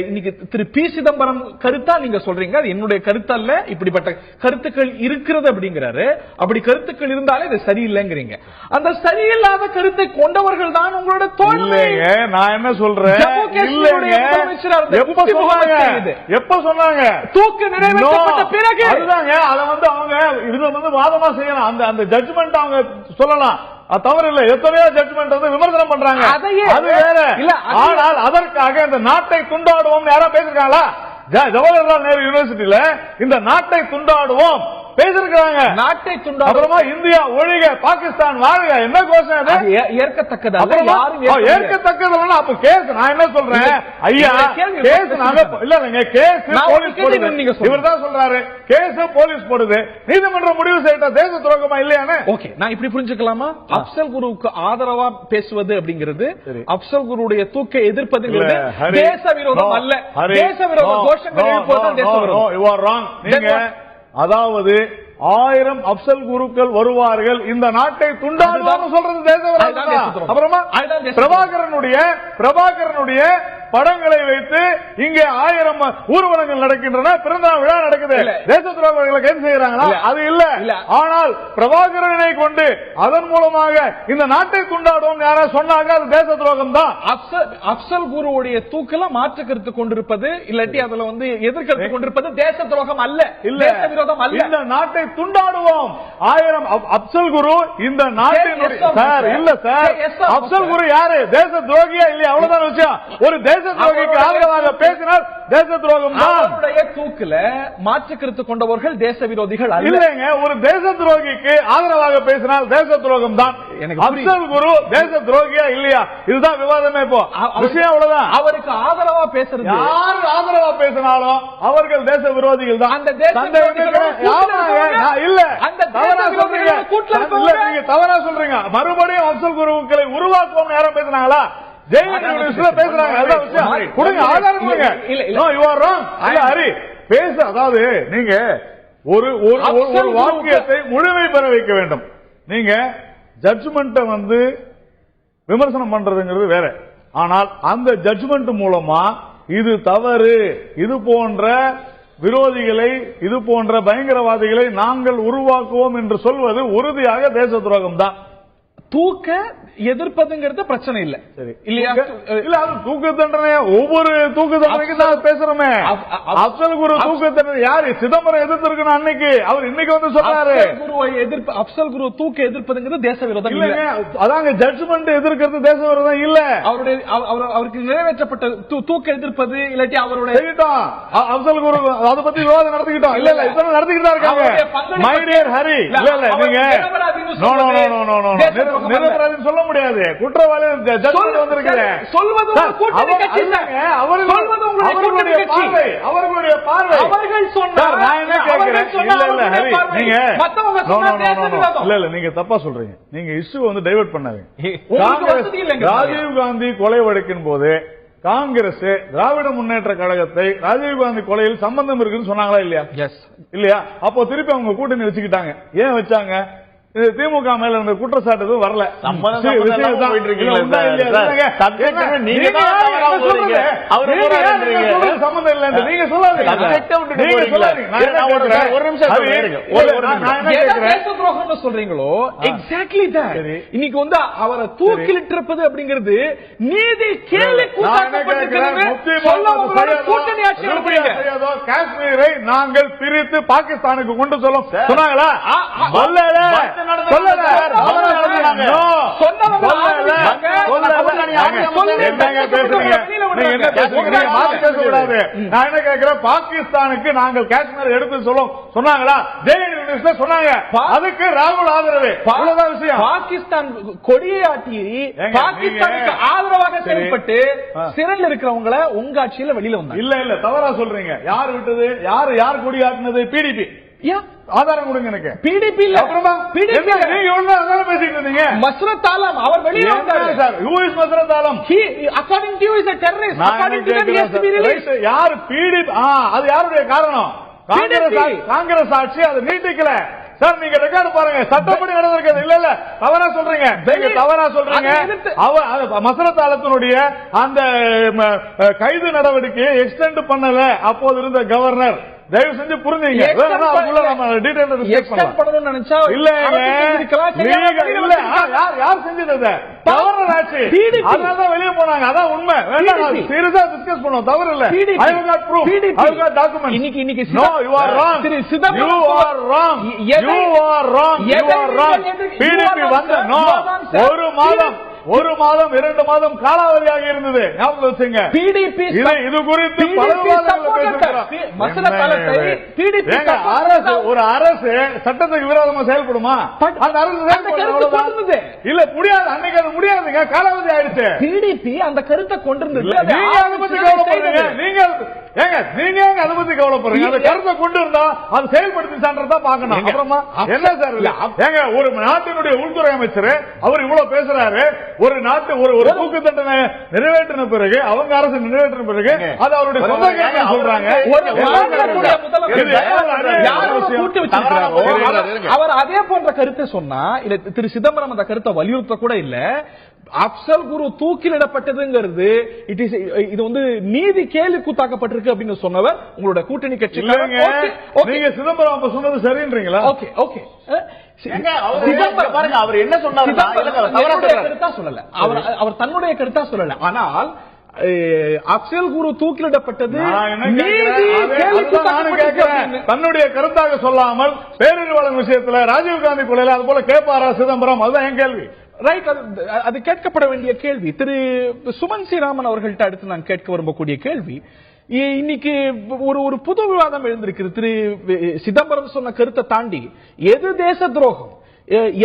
இன்னைக்கு திரு பி சிதம்பரம் கருத்தா நீங்க சொல்றீங்க, அது என்னுடைய கருத்து அல்ல, இப்படிப்பட்ட கருத்துக்கள் இருக்கிறது அப்படிங்கிறாரு. அப்படி கருத்துக்கள் இருந்தாலே இது சரியில்லைங்கிறீங்க. அந்த சரியில்லாத கருத்தை கொண்டவர்கள் தான் உங்களோட தோல்வி. நான் என்ன சொல்றேன், எப்ப சொன்னாங்க தூக்கு நிறைவேற்றப்பட்ட பிறகு அதுதாங்க, அதை வந்து அவங்க இதுல வந்து வாதமா செய்யலாம். அந்த ஜட்ஜ்மெண்ட் அவங்க சொல்லலாம், தவறு இல்ல. எத்தனையோ ஜட்ஜ்மெண்ட் வந்து விமர்சனம் பண்றாங்க, அது வேற. ஆனால் அதற்காக இந்த நாட்டை துண்டாடுவோம் யாரா பேசிருக்காங்களா? ஜவஹர்லால் நேரு யூனிவர்சிட்டியில இந்த நாட்டை துண்டாடுவோம் பேசிருக்காங்க. நாட்டை துண்டாடுவோம், அப்புறமா இந்தியா ஒழிக, பாகிஸ்தான் வாழ்க. என்ன கோஷம் அது? ஏற்கத்தக்கது ஏற்கத்தக்கது. அப்ப கேஸ் நான் என்ன சொல்றேன், ஐயா கேஸ் நாங்க இல்லங்க, கேஸ் போலீஸ் போடுது. இவர் தான் சொல்றாரு கேஸ் போலீஸ் போடுது, நீதிமன்றம் முடிவு செய்யட்ட தேச துரோகமா இல்லையானே? ஓகே, நான் இப்படி புரிஞ்சுக்கலாமா? அப்சல் குருவுக்கு ஆதரவா பேசுவது அப்படிங்கிறது, அப்சல் குருவுடைய தூக்கை எதிர்ப்பதுங்கிறது தேச விரோதம் அல்ல. தேச விரோத கோஷங்கள் எழுப்புவதுதான் தேச விரோதம். அதாவது 1000 அப்சல் குருக்கள் வருவார்கள், இந்த நாட்டை துண்டாடுவாங்க சொல்றது தேச விரோதம். அப்புறமா பிரபாகரனுடைய படங்களை வைத்து இங்கே 1000 ஊர்வலங்கள் நடக்கின்றன, பிறந்த விழா நடக்குது, தேச துரோகங்களை கைது செய்யறாங்களா? அது இல்ல. ஆனால் பிரபாகரனை கொண்டு அதன் மூலமாக இந்த நாட்டை துண்டாடுவோம் யாரா சொன்னாங்க, அது தேச துரோகம் தான். அப்சல் குருவுடைய தூக்கில மாற்று கருத்து கொண்டிருப்பது, இல்லாட்டி அதுல வந்து எதிர்கருத்து கொண்டிருப்பது தேச துரோகம் அல்ல, தேச விரோதம் அல்ல. இந்த நாட்டை துண்டாடுவோம் 1000 அப்சல் குரு இந்த நாட்டினுடைய சார் இல்ல சார், அப்சல் குரு யாரு? தேச துரோகியா இல்லையா? அவ்வளவுதான் விஷயம். ஒரு தேச துரோகிக்கு ஆதரவாக பேசினால் தேச துரோகம் தான். தூக்குல மாற்று கருத்து கொண்டவர்கள் தேச விரோதிகள் இல்லைங்க. ஒரு தேச துரோகிக்கு ஆதரவாக பேசினால் தேச துரோகம் தான். அப்சல் குரு தேச துரோகியா இல்லையா? இதுதான் விவாதமே. இப்போ விஷயம் அவ்வளவுதான். அவருக்கு ஆதரவா பேசுறது, யார் ஆதரவா பேசினாலும் அவர்கள் தேச விரோதிகள் தான். அந்த தேச இல்ல, நீங்க தவறா சொல்றீங்க. மறுபடியும் அப்சல் குருக்களை உருவாக்குவோம் யாரும் பேசினாங்களா? அதாவது நீங்க ஒரு வாக்கியத்தை முழுமை பெற வைக்க வேண்டும். நீங்க ஜட்ஜ்மெண்ட் வந்து விமர்சனம் பண்றதுங்கிறது வேற. ஆனால் அந்த ஜட்ஜ்மெண்ட் மூலமா இது தவறு, இது போன்ற விரோதிகளை, இது போன்ற பயங்கரவாதிகளை நாங்கள் உருவாக்குவோம் என்று சொல்வது உறுதியாக தேச துரோகம் தான். தூக்க எதிர்ப்பதுங்கிறது பிரச்சனை இல்ல, சரி இல்லையா? இல்ல, அது தூக்கு தண்டனை, ஒவ்வொரு தூக்கு தண்டனைக்கு தான் பேசுறோமே. அப்சல் குரு தூக்கு தண்டனை யாரு? சிதம்பரம் எதிர்த்திருக்கணும் அன்னைக்கு, அவர் இன்னைக்கு வந்து சொன்னாரு. அப்சல் குரு தூக்க எதிர்ப்பதுங்கிறது தேச விரோதம் இல்ல. அதாங்க ஜட்ஜ்மெண்ட் எதிர்க்கிறது தேச விரோதம் இல்ல. அவருக்கு நிறைவேற்றப்பட்ட தூக்க எதிர்ப்பது இல்லாட்டி அவருடைய அப்சல் குரு அதை பத்தி விவாதம் நடத்திக்கிட்டோம். இல்ல இல்ல, இப்ப நடத்திக்கிட்டு தான் இருக்காங்க. மை டியர் ஹரி, இல்ல இல்ல, நீங்க நிரபராதின்னு சொல்ல முடியாது. குற்றவாளி ஜட்ஜ்மெண்ட் வந்திருக்குது. அவர்களுடைய பார்வை. அவர்கள் சொன்னார். நான் என்ன கேட்கிறேன், இல்ல இல்ல ஹரி, நீங்க இல்ல இல்ல, நீங்க தப்பா சொல்றீங்க. நீங்க இஷ்யூ வந்து டைவர்ட் பண்ணாதீங்க. ராஜீவ் காந்தி கொலை வழக்கின் போது காங்கிரஸ் திராவிட முன்னேற்ற கழகத்தை ராஜீவ்காந்தி கொலையில் சம்பந்தம் இருக்குன்னு சொன்னாங்களா இல்லையா? இல்லையா? அப்போ திருப்பி அவங்க கூட்டணி வச்சுக்கிட்டாங்க. ஏன் வச்சாங்க? திமுக மேல இருந்த குற்றச்சாட்டு வரல. சம்பந்தம் இல்ல நீங்க சொல்லாதீங்க. சொல்றீங்களோ எக்ஸாக்ட்லி தான். இன்னைக்கு வந்து அவரை தூக்கிலிட்டிருப்பது அப்படிங்கிறது நீதி கேள்வி கூட்டணி ஆட்சி. காஷ்மீரை நாங்கள் பிரித்து பாகிஸ்தானுக்கு கொண்டு சொல்லும் சொன்னாங்களா? பாகிஸ்தானுக்கு நாங்கள் காஷ்மீர் எடுத்து சொல்லும் சொன்னாங்களா? சொன்னாங்க. அதுக்கு ராகுல் ஆதரவு. அவ்வளவுதான் விஷயம். பாகிஸ்தான் கொடியாட்டி பாகிஸ்தானுக்கு ஆதரவாக செயல்பட்டு சிறையில் இருக்கிறவங்களை உங்க ஆட்சியில வெளியில வந்தாங்க. இல்ல இல்ல, தவறா சொல்றீங்க. யார் விட்டது? யார் கொடியாட்டினது? பிடிபி. ஆதாரம் கொடுங்க எனக்கு. பிடிபி இல்ல. அப்புறமா பிடிபி நீங்க ஒண்ணு அதான பேசிட்டு இருந்தீங்க. மஸ்ரத் ஆலம் அவர் வெளியே வந்தாரு sir. who is Masrat Alam? he according to you is a terrorist. according to them he has to be released. யார் பிடிபி? அது யாருடைய காரணம்? காங்கிரஸ் ஆட்சி அது நீட்டிக்கல சார். நீங்க ரெக்கார்டு பாருங்க. சட்டப்படி நடந்திருக்கிறது. இல்ல இல்ல, தவறா சொல்றீங்க. நீங்க தவறா சொல்றீங்க. மஸ்ரத் ஆலத்தினுடைய அந்த கைது நடவடிக்கையை எக்ஸ்டெண்ட் பண்ணல அப்போது இருந்த கவர்னர். தயவு செஞ்சு புரிஞ்சுங்க. யார் செஞ்சது? வெளியே போனாங்க. அதான் உண்மை. சீரியஸா டிஸ்கஸ் பண்ணுவோம். தவறு இல்ல. ஒரு மாதம் 2 மாதம் காலாவதியாக இருந்தது. ஞாபகம் வச்சுங்க. இது குறித்து ஒரு அரசு சட்டத்துக்கு விரோதமா செயல்படுமா? அந்த அரசு இல்ல, முடியாது. அன்னைக்கு அது முடியாதுங்க. காலாவதி ஆயிடுச்சு. பிடிபி அந்த கருத்தை கொண்டிருந்தது. நீங்க அதை பத்தி கவலைப்படுறீங்க. நீங்க அதை பத்தி கவலைப்படுறீங்க. அந்த கருத்தை கொண்டு இருந்தா அது செயல்படுத்திதான் பார்க்கணும். அப்புறமா என்ன சார்? ஏங்க, ஒரு நாட்டினுடைய உள்துறை அமைச்சர் அவர் இவ்வளவு பேசுறாரு. ஒரு நாட்டு ஒரு தூக்கு தண்டனை நிறைவேற்றின பிறகு, அவங்க அரசு நிறைவேற்றின பிறகு அது அவருடைய சொந்த கருத்தை சொல்றாங்க. அவர் அதே போன்ற கருத்தை சொன்னா திரு சிதம்பரம் அந்த கருத்தை வலியுறுத்த கூட இல்ல. அப்சல் குரு தூக்கிலிடப்பட்டதுங்கிறது இது வந்து நீதி கேள்வி கூத்தாக்கப்பட்டிருக்கு அப்படின்னு சொன்னவர் உங்களுடைய கூட்டணி கட்சி. நீங்க சிதம்பரம் அப்ப சொன்னது சரின்றீங்களா? Okay okay. அவர் என்ன சொன்னார்? சொல்லல. அவர் தன்னுடைய கருத்தா சொல்லல. ஆனால் அப்சல் குரு தூக்கிலிடப்பட்டது தன்னுடைய கருத்தாக சொல்லாமல் பேரிடர் விஷயத்துல ராஜீவ்காந்தி கொலையில அது போல கேட்பாரா சிதம்பரம்? அதுதான் என் கேள்வி. ரைட், அது கேட்கப்பட வேண்டிய கேள்வி. திரு சுமன் ஸ்ரீராமன் அவர்கள்ட்ட அடுத்து நான் கேட்க விரும்பக்கூடிய கேள்வி, இன்னைக்கு ஒரு புது விவாதம் எழுந்திருக்கிறது. திரு சிதம்பரம் சொன்ன கருத்தை தாண்டி எது தேச துரோகம்,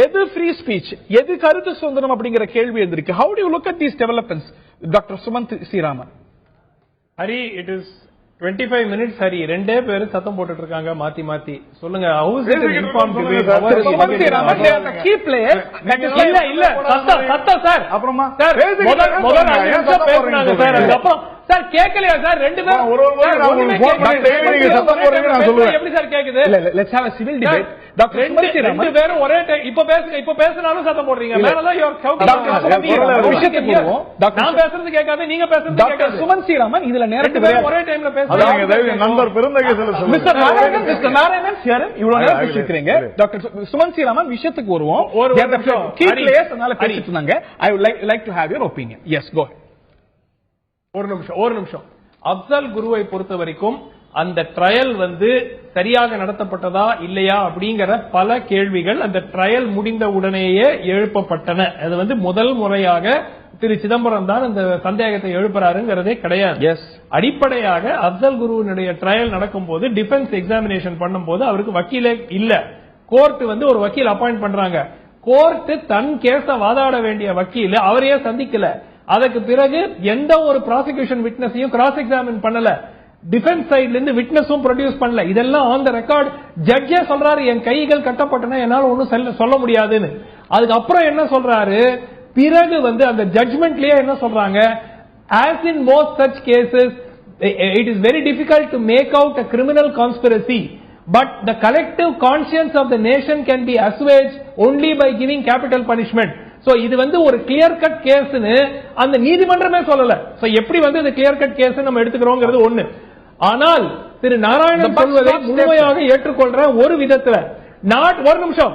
எது ஃப்ரீ ஸ்பீச், எது கருத்து சுதந்திரம் அப்படிங்கிற கேள்வி எழுந்திருக்கு. How do you look at these developments doctor Suman Sriraman? Hari, it is 25 minutes. Hari, ரெண்டே பேரு சத்தம் போட்டுட்டு இருக்காங்க மாத்தி மாத்தி. சொல்லுங்க. அப்புறமா சார் கேட்கலையா சார்? ரெண்டு பேரும் எப்படி சார் கேக்குது? Let's have a civil debate. Doctor ரெண்டு பேரும் ஒரே டைம் இப்ப பேசினாலும் சத்தம் போடுறீங்க. மேலதான் விஷயத்துக்கு வருவோம். நான் பேசுறது கேட்காது, நீங்க பேசுறது கேட்காது. சுமன் ஸ்ரீராமன் இதுல நேரத்துக்கு ஒரே டைம்ல பேசுறாங்க. நண்பர் பெருந்தகை மிஸ்டர் நாராயணன் சேரன் இவ்வளவு நேரம் பேசிக்கிறீங்க. டாக்டர் சுமன் ஸ்ரீராமன் விஷயத்துக்கு வருவோம். பேசிட்டு இருந்தாங்க. I would like to have your opinion. Yes, go ahead. ஒரு நிமிஷம். அப்சல் குருவை பொறுத்த வரைக்கும் அந்த ட்ரையல் சரியாக நடத்தப்பட்டதா இல்லையா அப்படிங்கிற பல கேள்விகள் அந்த ட்ரையல் முடிந்த உடனேயே எழுப்பப்பட்டன. அது முதல் முறையாக திரு சிதம்பரம் தான் அந்த சந்தேகத்தை எழுப்புறாருங்கிறதே கிடையாது. அடிப்படையாக அப்சல் குருவினுடைய ட்ரையல் நடக்கும் போது டிஃபென்ஸ் எக்ஸாமினேஷன் பண்ணும்போது அவருக்கு வக்கீலே இல்ல. கோர்ட் ஒரு வக்கீல் அப்பாயிண்ட் பண்றாங்க. கோர்ட் தன் கேஸ வாதாட வேண்டிய வக்கீல் அவரையே சந்திக்கல. அதுக்கு பிறகு எந்த ஒரு ப்ராசிக்யூஷன் விட்னஸையும் கிராஸ் எக்ஸாமின் பண்ணல. டிஃபென்ஸ் சைட்ல இருந்து விட்னஸும் ப்ரொடியூஸ் பண்ணல. இதெல்லாம் ஆன் த ரெக்கார்ட். ஜட்ஜே சொல்றாரு என் கைகள் கட்டப்பட்டன, என்னால ஒன்னும் சொல்ல முடியாதுன்னு. அதுக்கப்புறம் என்ன சொல்றாரு? பிறகு அந்த ஜட்ஜ்மெண்ட்லயே என்ன சொல்றாங்க? as in most such cases it is very difficult to make out a criminal conspiracy, but the collective conscience of the nation can be assuaged only by giving capital punishment. So இது ஒரு clear cut கேஸ்னு அந்த நீதிமன்றமே சொல்லல. So எப்படி இது clear cut case நம்ம எடுத்துக்கிறோம்ங்கிறது ஒண்ணு. ஆனால் திரு நாராயணன் சொல்வதை முழுமையாக ஏற்றுக்கொள்ற ஒரு விதத்துல ஒரு நிமிஷம்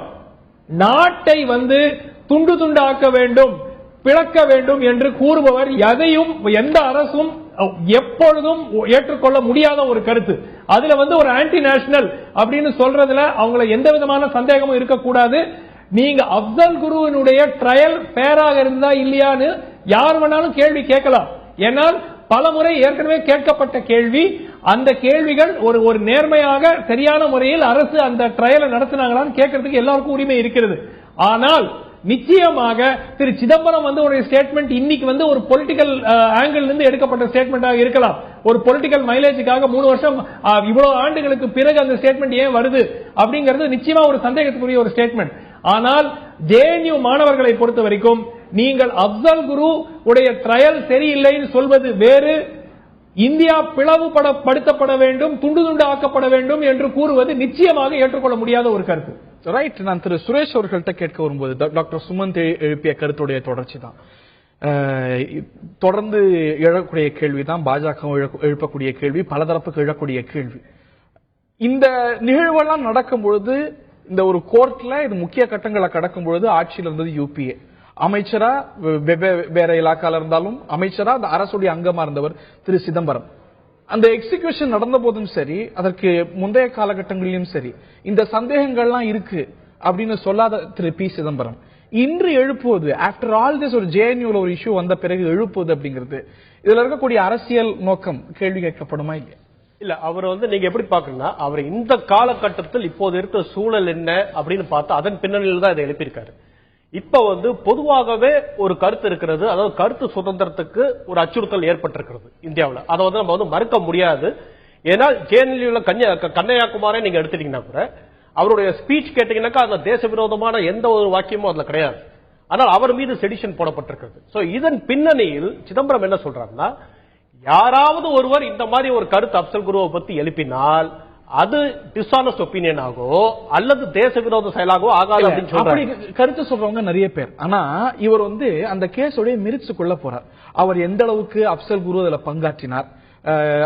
நாட்டை துண்டு துண்டாக்க வேண்டும், பிளக்க வேண்டும் என்று கூறுபவர் எதையும் எந்த அரசும் எப்பொழுதும் ஏற்றுக்கொள்ள முடியாத ஒரு கருத்து. அதுல ஒரு ஆன்டி நேஷனல் அப்படின்னு சொல்றதுல அவங்களை எந்த விதமான சந்தேகமும் இருக்கக்கூடாது. நீங்க அப்சல் குருவினுடைய ட்ரையல் ஃபேராக இருந்தா இல்லையான்னு யார் வேணாலும் கேள்வி கேட்கலாம். ஏனால் பல முறை ஏற்கனவே கேட்கப்பட்ட கேள்வி. அந்த கேள்விகள் ஒரு நேர்மையாக சரியான முறையில் அரசு அந்த ட்ரையலை நடத்தினாங்களான்னு கேட்கறதுக்கு எல்லாருக்கும் உரிமை இருக்கிறது. ஆனால் நிச்சயமாக திரு சிதம்பரம் ஒரு ஸ்டேட்மெண்ட் இன்னைக்கு ஒரு பொலிட்டிக்கல் ஆங்கிள் இருந்து எடுக்கப்பட்ட ஸ்டேட்மெண்டாக இருக்கலாம். ஒரு பொலிட்டிக்கல் மைலேஜுக்காக 3 வருஷம் இவ்வளவு ஆண்டுகளுக்கு பிறகு அந்த ஸ்டேட்மெண்ட் ஏன் வருது அப்படிங்கிறது நிச்சயமா ஒரு சந்தேகத்துக்குரிய ஒரு ஸ்டேட்மெண்ட். ஆனால் ஜேஎன்யூ மாணவர்களை பொறுத்த வரைக்கும் நீங்கள் அப்சல் குரு உடைய ட்ரையல் சரியில்லைன்னு சொல்வது வேறு, இந்தியா பிளவுபடுத்தப்பட வேண்டும், துண்டு துண்டு ஆக்கப்பட வேண்டும் என்று கூறுவது நிச்சயமாக ஏற்றுக்கொள்ள முடியாத ஒரு கருத்து. ரைட். நான் திரு சுரேஷ் அவர்கள்ட்ட கேட்க வரும்போது டாக்டர் சுமந்த் எழுப்பிய கருத்துடைய தொடர்ச்சி தான். தொடர்ந்து எழக்கூடிய கேள்விதான் பாஜக எழுப்பக்கூடிய கேள்வி, பலதரப்புக்கு எழக்கூடிய கேள்வி. இந்த நிகழ்வெல்லாம் நடக்கும் பொழுது இந்த ஒரு கோர்ட்ல இது முக்கிய கட்டங்களை கடக்கும் பொழுது ஆட்சியில் இருந்தது யூபிஏ. அமைச்சரா வேற இலாக்கால இருந்தாலும் அமைச்சரா அந்த அரசுடைய அங்கமா இருந்தவர் திரு சிதம்பரம். அந்த எக்ஸிகியூஷன் நடந்த போதும் சரி, அதற்கு முந்தைய காலகட்டங்களிலும் சரி, இந்த சந்தேகங்கள்லாம் இருக்கு அப்படின்னு சொல்லாத திரு பி சிதம்பரம் இன்று எழுப்புவது, ஆஃப்டர் ஆல் திஸ் ஒரு ஜேஎன்யூல ஒரு இஷ்யூ வந்த பிறகு எழுப்புவது அப்படிங்கிறது இதுல இருக்கக்கூடிய அரசியல் நோக்கம் கேள்வி கேட்கப்படுமா இல்லையா? இல்ல, அவர் நீங்க எப்படி பாக்குறீங்கன்னா, அவர் இந்த காலகட்டத்தில் இப்போது இருக்கிற சூழல் என்ன அப்படின்னு பார்த்தா அதன் பின்னணியில் தான் இதை எழுப்பியிருக்காரு. இப்ப பொதுவாகவே ஒரு கருத்து இருக்கிறது, அதாவது கருத்து சுதந்திரத்துக்கு ஒரு அச்சுறுத்தல் ஏற்பட்டிருக்கிறது இந்தியாவில். அதை நம்ம மறுக்க முடியாது. ஏன்னா ஜேஎன்யூல கன்னியாகுமாரே நீங்க எடுத்துட்டீங்கன்னா கூட அவருடைய ஸ்பீச் கேட்டீங்கன்னாக்கா அந்த தேச விரோதமான எந்த ஒரு வாக்கியமும் அதுல கிடையாது. ஆனால் அவர் மீது செடிஷன் போடப்பட்டிருக்கிறது. சோ இதன் பின்னணியில் சிதம்பரம் என்ன சொல்றாருன்னா, யாராவது ஒருவர் இந்த மாதிரி ஒரு கருத்து அப்சல் குருவை பத்தி எழுப்பினால் அது டிஸ்ஆனஸ்ட் ஒப்பீனியன் ஆகோ அல்லது தேச விரோத செயலாகோ ஆகாது அப்படின்னு சொல்றாங்க. கருத்து சொல்றவங்க நிறைய பேர். ஆனா இவர் அந்த கேஸோட மெரிட்ஸ் கொள்ள போறார். அவர் எந்த அளவுக்கு அப்சல் குரு அதுல பங்காற்றினார்,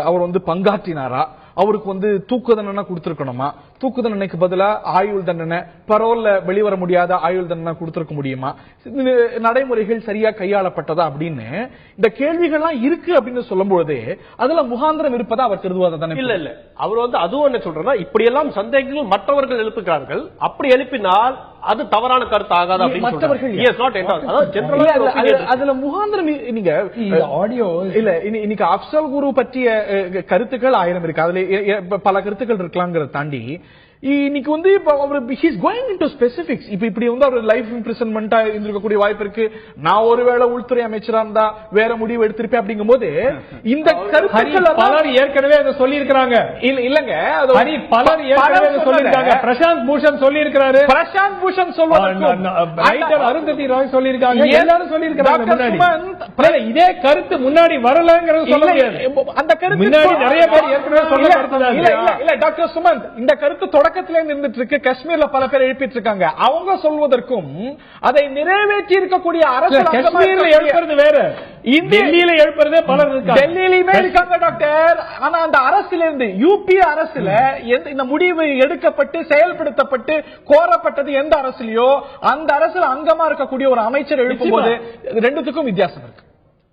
அவர் பங்காற்றினாரா, அவருக்கு தூக்கு தண்டனை கொடுத்திருக்கணுமா, தூக்கு தண்டனைக்கு பதிலா ஆயுள் தண்டனை, பரோல்ல வெளிவர முடியாத ஆயுள் தண்டனை கொடுத்திருக்க முடியுமா, நடைமுறைகள் சரியா கையாளப்பட்டதா அப்படின்னு இந்த கேள்விகள்லாம் இருக்கு அப்படின்னு சொல்லும் பொழுது அதுல முகாந்திரம் இருப்பதா அவர் கருதுவாத தானே? இல்ல இல்ல, அவர் அதுவும் என்ன சொல்றா, இப்படி எல்லாம் சந்தேகங்கள் மற்றவர்கள் எழுப்புகிறார்கள், அப்படி எழுப்பினால் அது தவறான கருத்து ஆகாது அப்படின்னு அதுல முகாந்திரம். நீங்க ஆடியோ இல்ல, இன்னைக்கு அப்சல் குரு பற்றிய கருத்துக்கள் 1000 இருக்கு. அதுல பல கருத்துக்கள் இருக்கலாம்ங்கிறத தாண்டி இன்னைக்கு இப்ப அவர் ஹீஸ் கோயிங் இன்டு ஸ்பெசிபிக்ஸ். இப்படி அவர் லைஃப் இம்ப்ரிசன்மெண்டா இருந்திருக்கக்கூடிய வாய்ப்பு இருக்கு. நான் ஒருவேளை உள்துறை அமைச்சரா இருந்தா வேற முடிவு எடுத்திருப்பேன் அப்படிங்கும் போது இந்த கருத்துக்கள் பலர் ஏற்கனவே அதை சொல்லி இருக்காங்க. இல்லங்க, பலர் ஏற்கனவே சொல்லி இருக்காங்க. பிரசாந்த் பூஷன் சொல்லி இருக்காரு, பிரசாந்த் பூஷன் சொல்லுவாங்க, அருந்ததி ராய் சொல்லி இருக்காங்க, எல்லாரும் சொல்லி இருக்காங்க. இதே கருத்து முன்னாடி வரலங்கிறது சொல்ல முடியாது. அந்த கருத்து முன்னாடி நிறைய பேர் ஏற்கனவே சொல்ல கருத்து இல்ல டாக்டர் சுமந்த், இந்த கருத்து தொடக்கத்திலே இருந்துட்டு இருக்கு. காஷ்மீர்ல பல பேர் எழுப்பிட்டு இருக்காங்க. அவங்க சொல்வதற்கும் அதை நிறைவேற்றி இருக்கக்கூடிய அரசு காஷ்மீர்ல எழுப்புறது வேற, டெல்லியில எழுப்புறதே பலர் இருக்காங்க. டெல்லியிலுமே இருக்காங்க டாக்டர். ஆனா அந்த அரசுல இருந்து யூபி அரசுல இந்த முடிவு எடுக்கப்பட்டு செயல்படுத்தப்பட்டு கோரப்பட்டது எந்த அரசுலயோ அந்த அரசுல அங்கமா இருக்கக்கூடிய ஒரு அமைச்சர் எழுப்பும் போது ரெண்டுத்துக்கும் வித்தியாசம் இருக்கு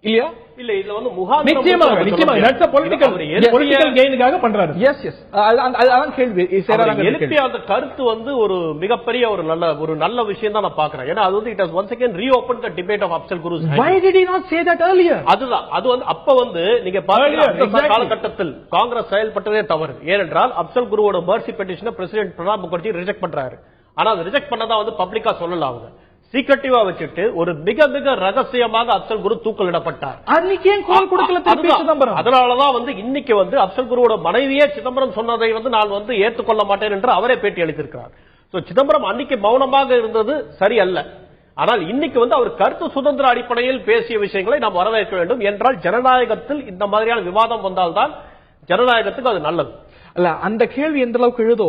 இல்லையா? இல்ல இதுல வந்து எழுப்பிய அந்த கருத்து வந்து ஒரு மிகப்பெரிய ஒரு நல்ல விஷயம் தான் நான் பாக்குறேன். ஏன்னா அது வந்து it has once again reopen the debate of Afzal Guru. Why did he not say that earlier? அதுதான் அது வந்து அப்ப வந்து நீங்க பாருங்க காலகட்டத்தில் காங்கிரஸ் செயல்பட்டதே தவறு. ஏனென்றால் அப்சல் குருவோட மர்சி பெட்டிஷனை பிரசிடென்ட் பிரணாப் முகர்ஜி ரிஜெக்ட் பண்றாரு. ஆனா அது ரிஜெக்ட் பண்ணதா வந்து பப்ளிக்கா சொல்லல. அவங்க சீக்ரெட்டிவா வச்சுட்டு ஒரு மிக மிக ரகசியமாக அப்சல் குரு தூக்கிலிடப்பட்டார். அதனாலதான் வந்து இன்னைக்கு வந்து அப்சல் குருவோட மனைவியே சிதம்பரம் சொன்னதை வந்து நான் வந்து ஏற்றுக்கொள்ள மாட்டேன் என்று அவரே பேட்டி அளித்திருக்கிறார். சிதம்பரம் அன்னைக்கு மௌனமாக இருந்தது சரி அல்ல. ஆனால் இன்னைக்கு வந்து அவர் கருத்து சுதந்திர அடிப்படையில் பேசிய விஷயங்களை நாம் வரவேற்க வேண்டும். என்றால் ஜனநாயகத்தில் இந்த மாதிரியான விவாதம் வந்தால்தான் ஜனநாயகத்துக்கு அது நல்லது. அல்ல, அந்த கேள்வி எந்த அளவுக்கு எழுதோ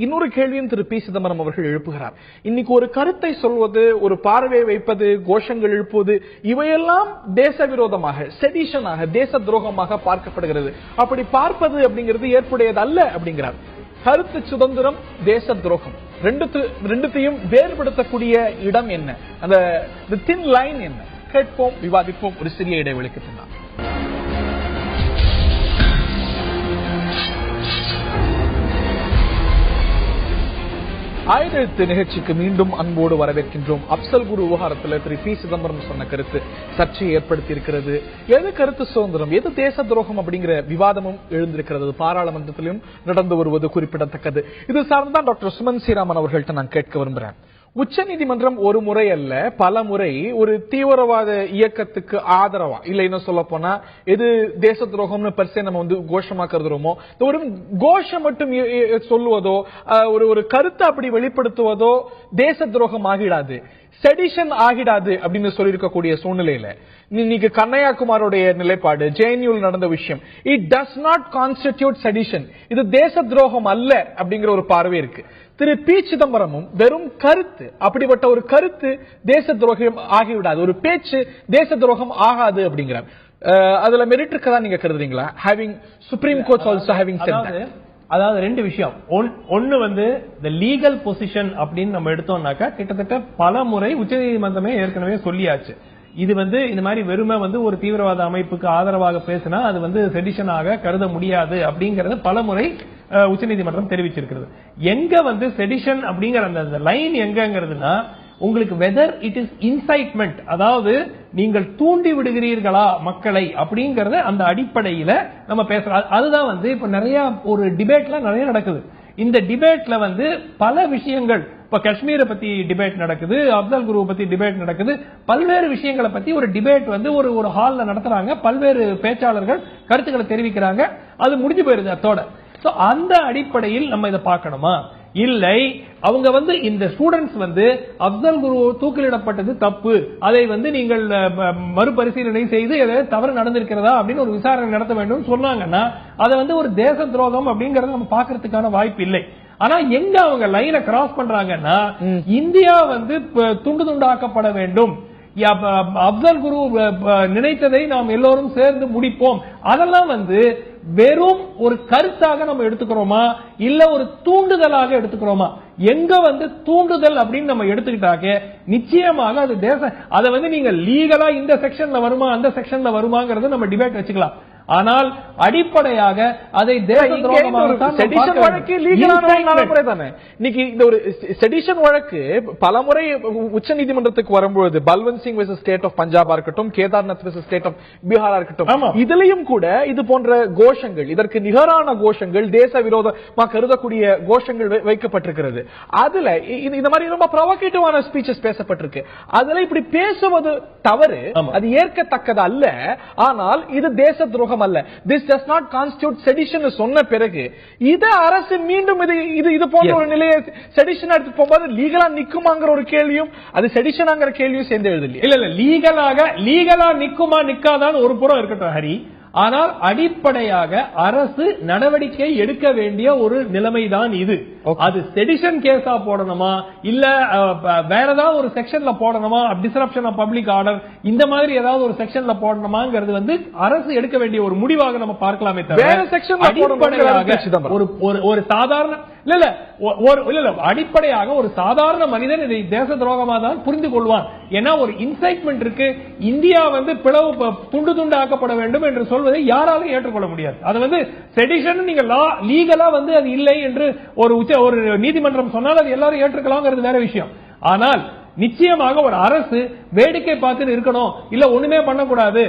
இன்னொரு கேள்வியும் திரு பி சிதம்பரம் அவர்கள் எழுப்புகிறார். இன்னைக்கு ஒரு கருத்தை சொல்வது, ஒரு பார்வை வைப்பது, கோஷங்கள் எழுப்புவது, இவையெல்லாம் தேச விரோதமாக, செடிஷனாக, தேச துரோகமாக பார்க்கப்படுகிறது. அப்படி பார்ப்பது அப்படிங்கிறது ஏற்புடையது அல்ல அப்படிங்கிறார். கருத்து சுதந்திரம், தேச துரோகம் ரெண்டுத்தையும் வேறுபடுத்தக்கூடிய இடம் என்ன, அந்த தின் லைன் என்ன? கேட்போம், விவாதிப்போம். ஒரு சிறிய இடைவெளிக்கு பின்னால் ஆயுதெழுத்து நிகழ்ச்சிக்கு மீண்டும் அன்போடு வரவேற்கின்றோம். அப்சல் குரு விவகாரத்தில் திரு பி சிதம்பரம் சொன்ன கருத்து சர்ச்சையை ஏற்படுத்தி இருக்கிறது. எது கருத்து சுதந்திரம், எது தேச துரோகம் அப்படிங்கிற விவாதமும் எழுந்திருக்கிறது. பாராளுமன்றத்திலும் நடந்து வருவது குறிப்பிடத்தக்கது. இது சார்ந்தான் டாக்டர் சுமன் ஸ்ரீராமன் அவர்கள்ட்ட நான் கேட்க விரும்புறேன். உச்ச நீதிமன்றம் ஒரு முறை அல்ல பல முறை ஒரு தீவிரவாத இயக்கத்துக்கு ஆதரவா, இல்ல என்ன சொல்ல போனா எது தேச துரோகம்னு பரிசை நம்ம வந்து கோஷமா கருதுறோமோ, ஒரு கோஷம் மட்டும் சொல்லுவதோ ஒரு கருத்தை அப்படி வெளிப்படுத்துவதோ தேச துரோகம் ஆகிடாது, செடிஷன் ஆகிடாது அப்படின்னு சொல்லியிருக்கக்கூடிய சூழ்நிலையில இன்னைக்கு கண்ணையாகுமாரோடைய நிலைப்பாடு, ஜேஎன்யூல நடந்த விஷயம், it does not constitute sedition, இது தேச துரோகம் அல்ல அப்படிங்கிற ஒரு பார்வை இருக்கு. திரு பி சிதம்பரமும் வெறும் கருத்து, அப்படிப்பட்ட ஒரு கருத்து தேச துரோகம் ஆகிவிடாது, ஒரு பேச்சு தேச துரோகம் ஆகாது அப்படிங்கிறார். அதுல மெரிட் இருக்கதா நீங்க கருதுறீங்களா? Having supreme court also having said that. அதாவது ரெண்டு விஷயம். ஒன்னு வந்து the legal position அப்படின்னு நம்ம எடுத்தோம்னாக்கா கிட்டத்தட்ட பல முறை உச்சநீதிமன்றமே ஏற்கனவே சொல்லியாச்சு. இது வந்து இந்த மாதிரி வெறுமை வந்து ஒரு தீவிரவாத அமைப்புக்கு ஆதரவாக பேசினா அது வந்து செடிஷனாக கருத முடியாது அப்படிங்கறது பல முறை உச்சநீதிமன்றம் தெரிவிச்சிருக்கிறது. எங்க வந்து செடிஷன் அப்படிங்கிற அந்த லைன் எங்கிறதுனா உங்களுக்கு வெதர் இட் இஸ் இன்சைட்மெண்ட், அதாவது நீங்கள் தூண்டி விடுகிறீர்களா மக்களை அப்படிங்கறத அந்த அடிப்படையில நம்ம பேசுறோம். அதுதான் வந்து இப்ப நிறைய ஒரு டிபேட்ல நிறைய நடக்குது. இந்த டிபேட்ல வந்து பல விஷயங்கள், இப்ப காஷ்மீரை பத்தி டிபேட் நடக்குது, அப்சல் குருவை பத்தி டிபேட் நடக்குது, பல்வேறு விஷயங்களை பத்தி ஒரு டிபேட் வந்து ஒரு ஹால்ல நடத்துறாங்க, பல்வேறு பேச்சாளர்கள் கருத்துக்களை தெரிவிக்கிறாங்க, அது முடிஞ்சு போயிருது அத்தோட. அந்த அடிப்படையில் நம்ம இதை பார்க்கணுமா? இல்லை, அவங்க வந்து இந்த ஸ்டூடெண்ட்ஸ் வந்து அப்சல் குரு தூக்கிலிடப்பட்டது தப்பு, அதை வந்து நீங்கள் மறுபரிசீலனை செய்து ஏதாவது தவறு நடந்திருக்கிறதா அப்படின்னு ஒரு விசாரணை நடத்த வேண்டும் சொன்னாங்கன்னா அதை வந்து ஒரு தேச துரோகம் அப்படிங்கறத நம்ம பாக்குறதுக்கான வாய்ப்பு இல்லை. ஆனா எங்க அவங்க லைனை கிராஸ் பண்றாங்கன்னா இந்தியா வந்து துண்டு துண்டாக்கப்பட வேண்டும், அப்சல் குரு நினைத்ததை நாம் எல்லோரும் சேர்ந்து முடிப்போம், அதெல்லாம் வந்து வெறும் ஒரு கருத்தாக நம்ம எடுத்துக்கிறோமா இல்ல ஒரு தூண்டுதலாக எடுத்துக்கிறோமா? எங்க வந்து தூண்டுதல் அப்படின்னு நம்ம எடுத்துக்கிட்டாக்க நிச்சயமாக அது அதை வந்து நீங்க லீகலா இந்த செக்ஷன்ல வருமா அந்த செக்ஷன்ல வருமாங்கிறது நம்ம டிபேட் வச்சுக்கலாம். ஆனால் அடிப்படையாக அதை தேச செடிஷன் வழக்கு இன்னைக்கு இந்த ஒரு செடிஷன் வழக்கு பல முறை உச்ச நீதிமன்றத்துக்கு வரும்போது Balwant Singh versus state of பஞ்சாபா இருக்கட்டும், கேதார்நாத் வெர்சஸ் ஸ்டேட் ஆஃப் பீகாரா இருக்கட்டும், இதுலயும் கூட இது போன்ற கோஷங்கள், இதற்கு நிகரான கோஷங்கள், தேச விரோதமா கருதக்கூடிய கோஷங்கள் வைக்கப்பட்டிருக்கிறது. அதுல இந்த மாதிரி ரொம்ப ப்ரொவோகேட்டிவான ஸ்பீச்சஸ் பேசப்பட்டிருக்கு. அதுல இப்படி பேசுவது தவறு, அது ஏற்கத்தக்கது அல்ல. ஆனால் இது தேச துரோகம் துரோகம் அல்ல, this does not constitute sedition சொன்ன பிறகு இத அரசு மீண்டும் இது போன்ற ஒரு நிலையை செடிஷன் எடுத்து போகும்போது லீகலா நிக்குமாங்கிற ஒரு கேள்வியும் அது செடிஷனாங்கிற கேள்வியும் சேர்ந்து எழுதலையே. இல்ல லீகலா நிக்குமா நிக்காதான் ஒரு புறம் இருக்கட்டும் ஹரி, ஆனால் அடிப்படையாக அரசு நடவடிக்கை எடுக்க வேண்டிய ஒரு நிலைமைதான் இது. அது செடிஷன் கேஸா போடணுமா இல்ல வேற ஏதாவது ஒரு செக்ஷன்ல போடணுமா, டிஸ்ரப்ஷன் ஆஃப் பப்ளிக் ஆர்டர் இந்த மாதிரி ஏதாவது ஒரு செக்ஷன்ல போடணுமாங்கிறது வந்து அரசு எடுக்க வேண்டிய ஒரு முடிவாக நம்ம பார்க்கலாமே தவிர அடிப்படையாக ஒரு சாதாரண அடிப்படையாக ஒரு சாதாரண மனிதன் இதை தேச துரோகமாக தான் புரிந்து கொள்வான். ஏன்னா ஒரு இன்சைட்மெண்ட் இருக்கு, இந்தியா வந்து பிளவு துண்டு துண்டு ஆக்கப்பட வேண்டும் என்று சொல்வதை யாராலும் ஏற்றுக்கொள்ள முடியாது. அது வந்து செடிஷன் நீங்க லீகலா வந்து அது இல்லை என்று ஒரு நீதிமன்றம் சொன்னால் அது எல்லாரும் ஏற்றுக்கலாம்ங்கிறது வேற விஷயம். ஆனால் நிச்சயமாக ஒரு அரசு வேடிக்கை பார்த்து இருக்கணும், இல்ல ஒண்ணுமே பண்ணக்கூடாது,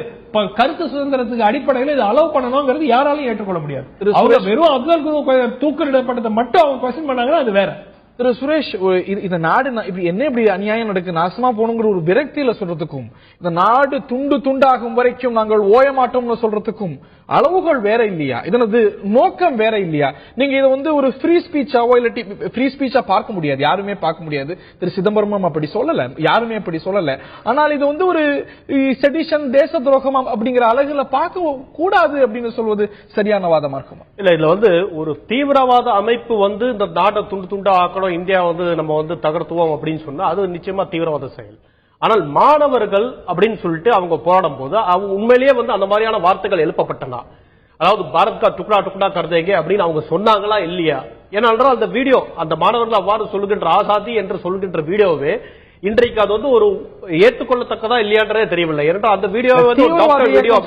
கருத்து சுதந்திரத்துக்கு அடிப்படையில் இது அலோவ் பண்ணணும்ங்கிறது யாராலையும் ஏற்றுக்கொள்ள முடியாது. அவங்க வெறும் அப்துல் குரு தூக்கிலிடப்பட்டதை மட்டும் அவங்க கொஸ்டின் பண்ணாங்கன்னா அது வேற. திரு சுரேஷ், இந்த நாடு இப்படி அநியாயம் நடக்கு, நாசமா போகணுங்கிற ஒரு விரக்தியில சொல்றதுக்கும் இந்த நாடு துண்டு துண்டாகும் வரைக்கும் நாங்கள் ஓய மாட்டோம்னு சொல்றதுக்கும் அளவுகள் வேற இல்லையா? இதனது நோக்கம் வேற இல்லையா? நீங்க இதை வந்து ஒரு ஃப்ரீ ஸ்பீச்சாவோ இல்ல ஃப்ரீ ஸ்பீச்சா பார்க்க முடியாது, யாருமே பார்க்க முடியாது. திரு சிதம்பரமும் அப்படி சொல்லல, யாருமே அப்படி சொல்லல. ஆனால் இது வந்து ஒரு செடிஷன் தேச துரோகம் அப்படிங்கிற அழகுல பார்க்க கூடாது அப்படின்னு சொல்வது சரியான வாதமா இருக்குமா? இல்ல இதுல வந்து ஒரு தீவிரவாத அமைப்பு வந்து இந்த நாட்டை துண்டு துண்டா ஆக்கணும், இந்தியா வந்து நம்ம வந்து தகர்த்துவோம் அப்படின்னு சொன்னா அது நிச்சயமா தீவிரவாத செயல். ஆனால் மாணவர்கள் அப்படின்னு சொல்லிட்டு அவங்க போராடும் போது அவங்க உண்மையிலேயே வந்து அந்த மாதிரியான வார்த்தைகள் எழுப்பப்பட்டனா, அதாவது பாரத் கா டுக்டா டுக்டா கருதேங்க அப்படின்னு அவங்க சொன்னாங்களா இல்லையா? ஏனென்றால் அந்த வீடியோ, அந்த மாணவர்கள் அவ்வாறு சொல்லுகின்ற ஆசாதி என்று சொல்கின்ற வீடியோவே இன்றைக்கு அது வந்து ஒரு ஏற்றுக்கொள்ளத்தக்கதா இல்லையான்றதே தெரியவில்லை. ஏன்னா அந்த வீடியோ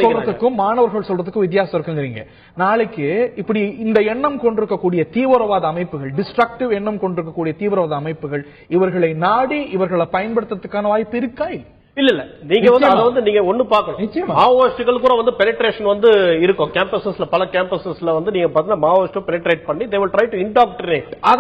சொல்றதுக்கும் மாணவர்கள் சொல்றதுக்கும் வித்தியாசம் இருக்குங்கிறீங்க. நாளைக்கு இப்படி இந்த எண்ணம் கொண்டிருக்கக்கூடிய தீவிரவாத அமைப்புகள், டிஸ்ட்ரக்டிவ் எண்ணம் கொண்டிருக்கக்கூடிய தீவிரவாத அமைப்புகள் இவர்களை நாடி இவர்களை பயன்படுத்துறதுக்கான வாய்ப்பு இருக்கா? இல்ல நீங்க வந்து அதை வந்து நீங்க ஒண்ணு பாக்கணும். மாவோயிஸ்டுகள் கூட வந்து பெனிட்ரேஷன் வந்து இருக்கும் கேம்பஸஸ்ல, பல கேம்பஸஸ்ல வந்து நீங்க பாத்தீங்கன்னா மாவோயிஸ்ட் பெனிட்ரேட் பண்ணி they will try to indoctrinate. அத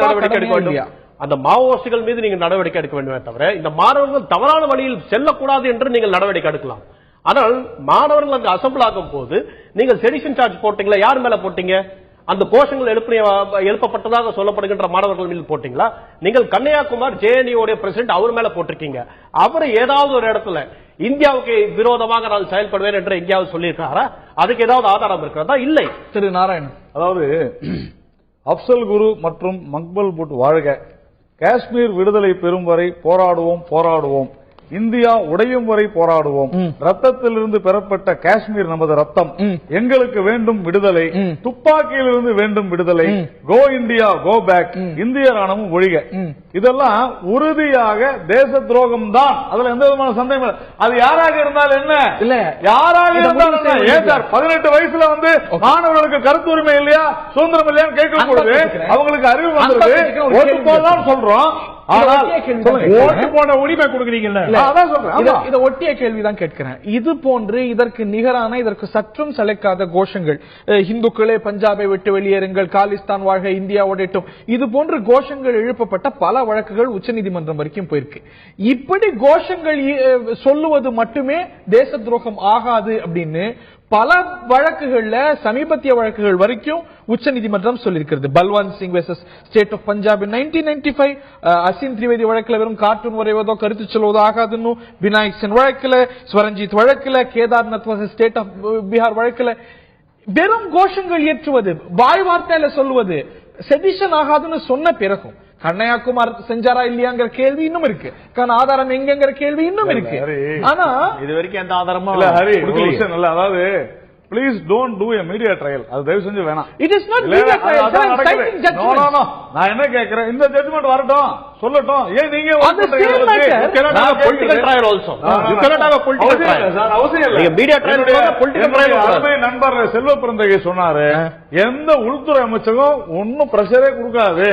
நடவடிக்கை எடுக்க வேண்டும். அந்த மாவோயிஸ்டுகள் மீது நீங்க நடவடிக்கை எடுக்க வேண்டுமே தவிர இந்த மாணவர்கள் தவறான வழியில் செல்லக்கூடாது என்று நீங்கள் நடவடிக்கை எடுக்கலாம். ஆனால் மாணவர்கள் அங்கு அசம்பிள் ஆகும் போது நீங்கள் செடிஷன் சார்ஜ் போட்டீங்களா? யார் மேல போட்டீங்க? அந்த கோஷங்கள் எழுப்பப்பட்டதாக சொல்லப்படுகின்ற மாணவர்கள் மீது போட்டீங்களா? நீங்கள் கன்னியாகுமார் ஜேஎன்யூ பிரசிடென்ட் அவர் மேல போட்டிருக்கீங்க. அவர் ஏதாவது ஒரு இடத்துல இந்தியாவுக்கு விரோதமாக நான் செயல்படுவேன் என்று எங்கேயாவது சொல்லியிருக்காரா? அதுக்கு ஏதாவது ஆதாரம் இருக்கிறதா? இல்லை. திரு நாராயணன், அதாவது அப்சல் குரு மற்றும் மக்பல் புட் வாழ்க, காஷ்மீர் விடுதலை பெறும் வரை போராடுவோம் போராடுவோம், இந்தியா உடையும் வரை போராடுவோம், ரத்தத்திலிருந்து பெறப்பட்ட காஷ்மீர் நமது ரத்தம், எங்களுக்கு வேண்டும் விடுதலை, துப்பாக்கியிலிருந்து வேண்டும் விடுதலை, கோ இந்தியா கோ பேக், இந்திய ராணுவம் ஒழிக. இதெல்லாம் உறுதியாக தேச துரோகம் தான், அதுல எந்த விதமான சந்தேகம் இல்லை. அது யாராக இருந்தால் என்ன, இல்ல யாராக இருந்தால் என்ன? ஏன் சார் 18 வயசுல வந்து மாணவர்களுக்கு கருத்து உரிமை இல்லையா, சுதந்திரம் இல்லையான்னு கேட்கும் பொழுது அவங்களுக்கு அறிவு வந்தது ஓட்டு போடலாம் சொல்றோம். ஓட்டு போட உரிமை கொடுக்குறீங்கல்ல, இதை ஒட்டிய கேள்விதான் கேட்கிறேன். இது போன்று இதற்கு நிகரான, இதற்கு சற்றும் சளைக்காத கோஷங்கள், இந்துக்களே பஞ்சாபை விட்டு வெளியேறுங்கள், காலிஸ்தான் வாழ்க, இந்தியா உடையட்டும், இது போன்று கோஷங்கள் எழுப்பப்பட்ட பல வழக்குகள் உச்சநீதிமன்றம் வரைக்கும் போயிருக்கு. இப்படி கோஷங்கள் சொல்லுவது மட்டுமே தேச துரோகம் ஆகாது அப்படின்னு பல வழக்குகள்ல, சமீபத்திய வழக்குகள் வரைக்கும் உச்சநீதிமன்றம் சொல்லியிருக்கிறது. Balwant Singh versus state of Punjab 1995, Aseem Trivedi வழக்குல வெறும் கார்ட்டூன் வரைவதோ கருத்து சொல்வதோ ஆகாதுன்னு, விநாயக் சென் வழக்குல, ஸ்வரஞ்சித் வழக்குல, Kedarnath versus state of Bihar வழக்குல வெறும் கோஷங்கள் ஏற்றுவது, வாய் வார்த்தையில சொல்லுவது செடிஷன் ஆகாதுன்னு சொன்ன பிறகும் கன்னியாகுமார் செஞ்சாரா இல்லையாங்கிற கேள்வி இன்னும் இருக்கு. ஆதாரம் எங்கிற கேள்வி இன்னும் இருக்கு. ஆனா இது வரைக்கும் எந்த ஆதாரமும் இல்ல. ஹரி, அதாவது please don't do a media trial. அது தயவு செஞ்சு வேணாம். It is not media trial. நான் என்ன கேக்குறேன், இந்த ஜட்ஜ்மென்ட் வரட்டும், சொல்லட்டும். ஏன் நீங்க political trial also you cannot have a political trial. Sir அவசியம் இல்ல. நீங்க மீடியா ட்ரையல் பொலிட்டிக்கல் ட்ரையல். அருமை நண்பர் செல்வ பிறந்தகை சொன்னாரு, எந்த உள்துறை அமைச்சகம் ஒன்னும் பிரஷரே கொடுக்காது,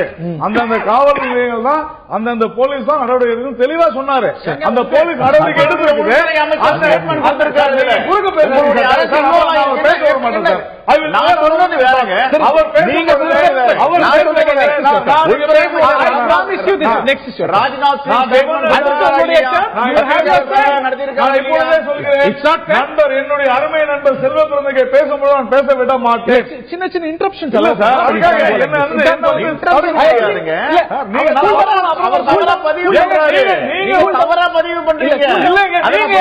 அந்தந்த காவல் நிலையங்கள் தான், அந்தந்த போலீஸ் தான் நடவடிக்கை எடுக்கணும் தெளிவா சொன்னாரு. அந்த போலீஸ் நடவடிக்கை எடுக்கிறது அவர் பேச வர மாட்டார் சார். நான் சொல்றது வேறங்க. அவர் நீங்க சொல்றது வேற. அவர் நான் சொல்றது வேற. Next issue. ராஜ்நாத் நண்பர் என்னுடைய அருமை நண்பர் செல்வ பிறந்தகை பேசும்போது நான் பேச விட மாட்டேன். சின்ன சின்ன இன்டரப்ஷன்ஸ் இல்ல சார், அதுக்காக என்ன அவர் தவறா பதிவு பண்றாரு. நீங்க தவறா பதிவு பண்றீங்க. இல்லங்க, நீங்க